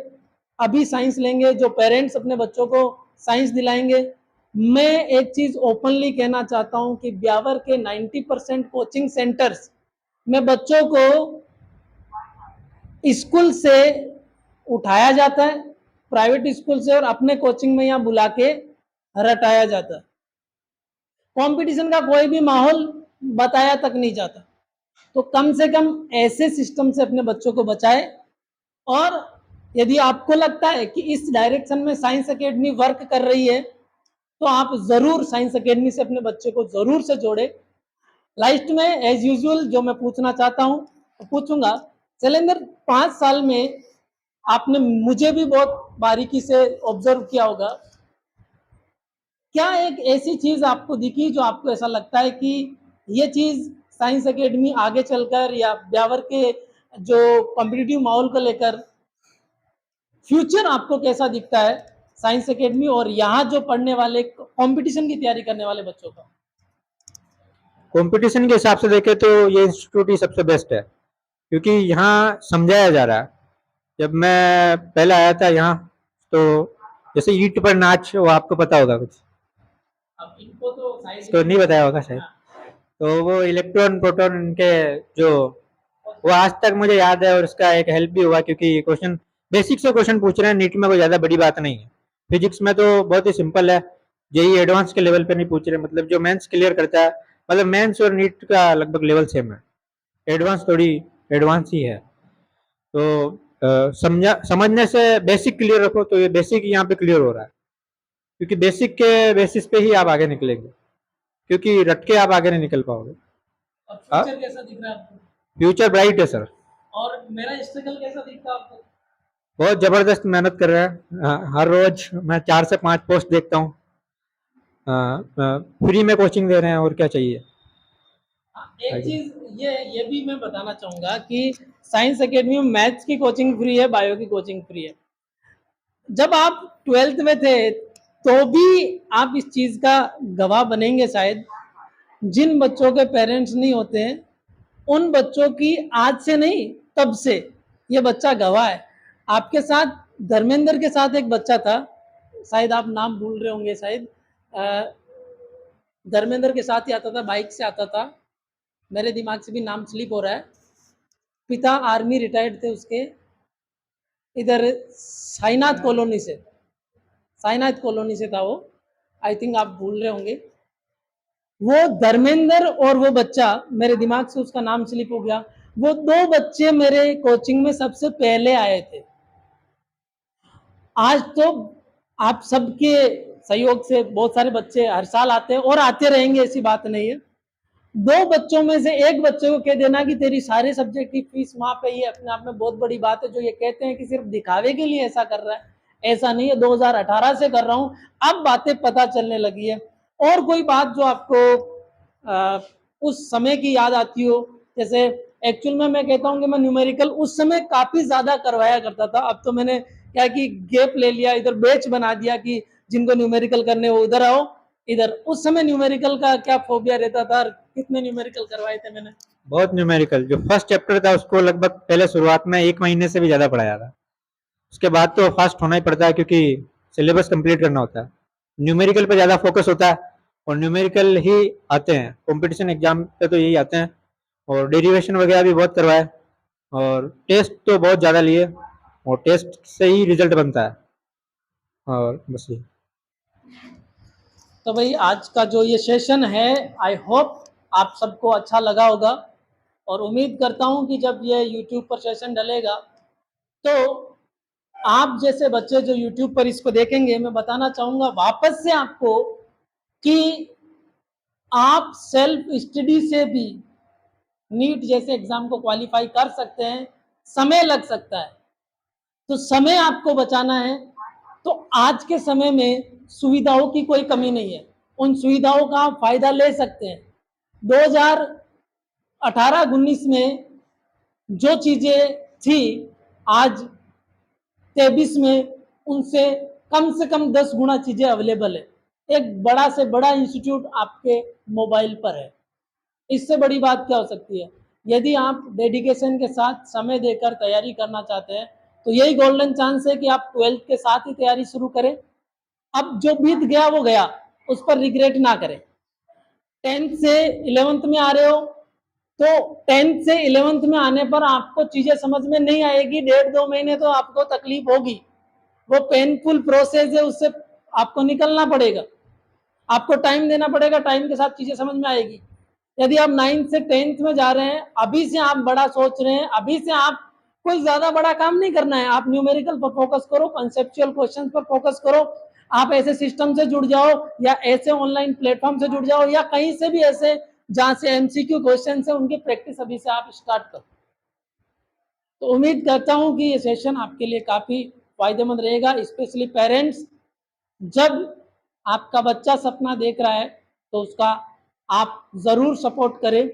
अभी साइंस लेंगे, जो पेरेंट्स अपने बच्चों को साइंस दिलाएंगे। मैं एक चीज ओपनली कहना चाहता हूं कि ब्यावर के 90% कोचिंग सेंटर्स में बच्चों को स्कूल से उठाया जाता है, प्राइवेट स्कूल से, और अपने कोचिंग में यहाँ बुला के रटाया जाता है। कंपटीशन का कोई भी माहौल बताया तक नहीं जाता। तो कम से कम ऐसे सिस्टम से अपने बच्चों को बचाए। और यदि आपको लगता है कि इस डायरेक्शन में साइंस एकेडमी वर्क कर रही है, तो आप जरूर साइंस एकेडमी से अपने बच्चे को जरूर से जोड़े। लास्ट में एज यूजुअल जो मैं पूछना चाहता हूं तो पूछूंगा, शैलेंद्र 5 साल में आपने मुझे भी बहुत बारीकी से ऑब्जर्व किया होगा, क्या एक ऐसी चीज आपको दिखी जो आपको ऐसा लगता है कि ये चीज साइंस एकेडमी आगे चलकर या ब्यावर के जो कॉम्पिटिटिव माहौल को लेकर फ्यूचर आपको कैसा दिखता है साइंस एकेडमी और यहाँ जो पढ़ने वाले कंपटीशन की तैयारी करने वाले बच्चों का? कंपटीशन के हिसाब से देखें तो ये इंस्टीट्यूट ही सबसे बेस्ट है, क्योंकि यहाँ समझाया जा रहा है। जब मैं पहले आया था यहाँ, तो जैसे ईंट पर नाच, वो आपको पता होगा कुछ, अब इनको तो साइंस तो नहीं बताया होगा शायद। तो वो इलेक्ट्रॉन प्रोटॉन इनके जो, वो आज तक मुझे याद है, और इसका एक हेल्प भी हुआ, क्योंकि क्वेश्चन बेसिक से क्वेश्चन पूछ रहे हैं। नीट में कोई ज़्यादा बड़ी बात नहीं है। फिजिक्स में तो बहुत ही सिंपल है, जेई एडवांस के लेवल पे नहीं पूछ रहे, मतलब जो मेंस क्लियर करता है, मतलब मेंस और नीट का लगभग लेवल सेम है, एडवांस थोड़ी एडवांस ही है। तो समझने से बेसिक क्लियर रखो, तो ये बेसिक यहाँ पे क्लियर हो रहा है, क्योंकि बेसिक के बेसिस पे ही आप आगे निकलेंगे, क्योंकि रट के आप आगे नहीं निकल पाओगे। और फ्यूचर कैसा दिख रहा है आपको? फ्यूचर ब्राइट है सर। और मेरा स्ट्रगल कैसा दिखता है आपको? बहुत जबरदस्त मेहनत कर रहे हैं। हर रोज मैं 4 से 5 पोस्ट देखता हूँ। फ्री में कोचिंग दे रहे हैं, और क्या चाहिए। एक चीज ये भी मैं बताना चाहूंगा कि साइंस एकेडमी में मैथ्स की कोचिंग फ्री है, बायो की कोचिंग फ्री है। जब आप 12th में थे तो भी आप इस चीज का गवाह बनेंगे शायद, जिन बच्चों के पेरेंट्स नहीं होते हैं उन बच्चों की आज से नहीं तब से ये बच्चा गवाह है। आपके साथ धर्मेंद्र के साथ एक बच्चा था, शायद आप नाम भूल रहे होंगे, शायद धर्मेंद्र के साथ ही आता था, बाइक से आता था, मेरे दिमाग से भी नाम स्लिप हो रहा है। पिता आर्मी रिटायर्ड थे उसके, इधर साईनाथ कॉलोनी से था वो, आई थिंक आप भूल रहे होंगे। वो धर्मेंद्र और वो बच्चा, मेरे दिमाग से उसका नाम स्लिप हो गया, वो 2 बच्चे मेरे कोचिंग में सबसे पहले आए थे। आज तो आप सबके सहयोग से बहुत सारे बच्चे हर साल आते हैं और आते रहेंगे, ऐसी बात नहीं है। 2 बच्चों में से एक बच्चे को कह देना कि तेरी सारे सब्जेक्ट की फीस माफ है, ये अपने आप में बहुत बड़ी बात है। जो ये कहते हैं कि सिर्फ दिखावे के लिए ऐसा कर रहा है, ऐसा नहीं है। 2018 से कर रहा हूं, अब बातें पता चलने लगी है। और कोई बात जो आपको उस समय की याद आती हो, जैसे एक्चुअल में मैं कहता हूं कि मैं न्यूमेरिकल उस समय काफी ज्यादा करवाया करता था। अब तो मैंने क्या कि गैप ले लिया, इधर बैच बना दिया कि जिनको न्यूमेरिकल करने वो उधर आओ इधर। उस समय न्यूमेरिकल का क्या फोबिया रहता था, कितने न्यूमेरिकल करवाए थे मैंने। बहुत न्यूमेरिकल, जो फर्स्ट चैप्टर था उसको लगभग पहले शुरुआत में 1 महीने से भी ज्यादा पढ़ाया था। उसके बाद तो फास्ट होना ही पड़ता है, क्योंकि सिलेबस कंप्लीट करना होता है। न्यूमेरिकल पे ज्यादा फोकस होता है, और न्यूमेरिकल ही आते हैं कंपटीशन एग्जाम पे, तो यही आते हैं। और डेरिवेशन वगैरह भी बहुत करवाए, और टेस्ट तो बहुत ज़्यादा लिए, और टेस्ट से ही रिजल्ट बनता है। और बस ये। तो भाई आज का जो ये सेशन है, आई होप आप सबको अच्छा लगा होगा, और उम्मीद करता हूँ कि जब ये YouTube पर सेशन डलेगा तो आप जैसे बच्चे जो YouTube पर इसको देखेंगे, मैं बताना चाहूँगा वापस से आपको कि आप सेल्फ स्टडी से भी नीट जैसे एग्जाम को क्वालिफाई कर सकते हैं। समय लग सकता है, तो समय आपको बचाना है। तो आज के समय में सुविधाओं की कोई कमी नहीं है, उन सुविधाओं का आप फायदा ले सकते हैं। 2018-19 में जो चीजें थी, आज 23 में उनसे कम से कम 10 गुना चीजें अवेलेबल है। एक बड़ा से बड़ा इंस्टीट्यूट आपके मोबाइल पर है, इससे बड़ी बात क्या हो सकती है। यदि आप डेडिकेशन के साथ समय देकर तैयारी करना चाहते हैं तो यही गोल्डन चांस है कि आप 12th के साथ ही तैयारी शुरू करें। अब जो बीत गया वो गया, उस पर रिग्रेट ना करें। 10th से 11th में आ रहे हो तो 10th से 11th में आने पर आपको चीजें समझ में नहीं आएगी, 1.5-2 महीने तो आपको तकलीफ होगी, वो पेनफुल प्रोसेस है, उससे आपको निकलना पड़ेगा, आपको टाइम देना पड़ेगा, टाइम के साथ चीजें समझ में आएगी। यदि आप 9th से 10th में जा रहे हैं, अभी से आप बड़ा सोच रहे हैं, अभी से आप कोई ज्यादा बड़ा काम नहीं करना है, आप न्यूमेरिकल पर फोकस करो, कंसेप्चुअल क्वेश्चंस पर फोकस करो, आप ऐसे सिस्टम से जुड़ जाओ या ऐसे ऑनलाइन प्लेटफॉर्म से जुड़ जाओ या कहीं से भी ऐसे जहां से एमसीक्यू क्वेश्चन है उनकी प्रैक्टिस अभी से आप स्टार्ट करो। तो उम्मीद करता हूं कि ये सेशन आपके लिए काफी फायदेमंद रहेगा, स्पेशली पेरेंट्स। जब आपका बच्चा सपना देख रहा है तो उसका आप जरूर सपोर्ट करें,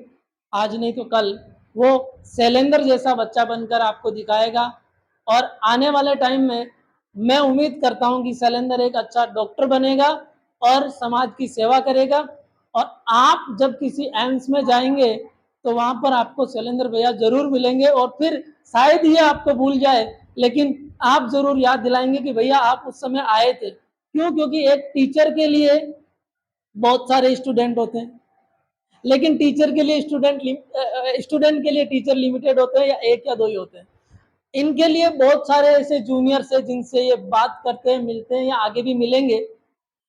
आज नहीं तो कल वो शैलेंद्र जैसा बच्चा बनकर आपको दिखाएगा। और आने वाले टाइम में मैं उम्मीद करता हूं कि शैलेंद्र एक अच्छा डॉक्टर बनेगा और समाज की सेवा करेगा। और आप जब किसी एम्स में जाएंगे तो वहां पर आपको शैलेंद्र भैया जरूर मिलेंगे, और फिर शायद ये आपको भूल जाए, लेकिन आप जरूर याद दिलाएंगे कि भैया आप उस समय आए थे। क्यों? क्योंकि एक टीचर के लिए बहुत सारे स्टूडेंट होते हैं, लेकिन टीचर के लिए स्टूडेंट के लिए टीचर लिमिटेड होते हैं, या 1 या 2 ही होते हैं। इनके लिए बहुत सारे ऐसे जूनियर्स है जिनसे ये बात करते हैं, मिलते हैं या आगे भी मिलेंगे,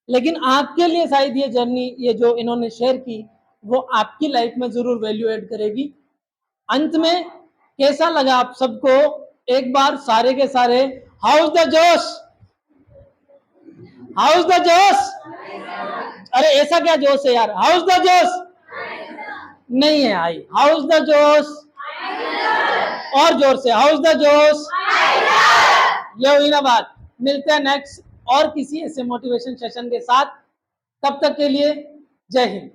लेकिन आपके लिए शायद ये जर्नी, ये जो इन्होंने शेयर की, वो आपकी लाइफ में जरूर वैल्यू ऐड करेगी। अंत में कैसा लगा आप सबको? एक बार सारे के सारे हाउस द जोश, हाउस द जोश। अरे ऐसा क्या जोश है यार, हाउस द जोश नहीं है आई, हाउस द जोश, और जोर से हाउस द जोश। ये हुई ना बात। मिलते हैं नेक्स्ट और किसी ऐसे मोटिवेशन सेशन के साथ, तब तक के लिए जय हिंद।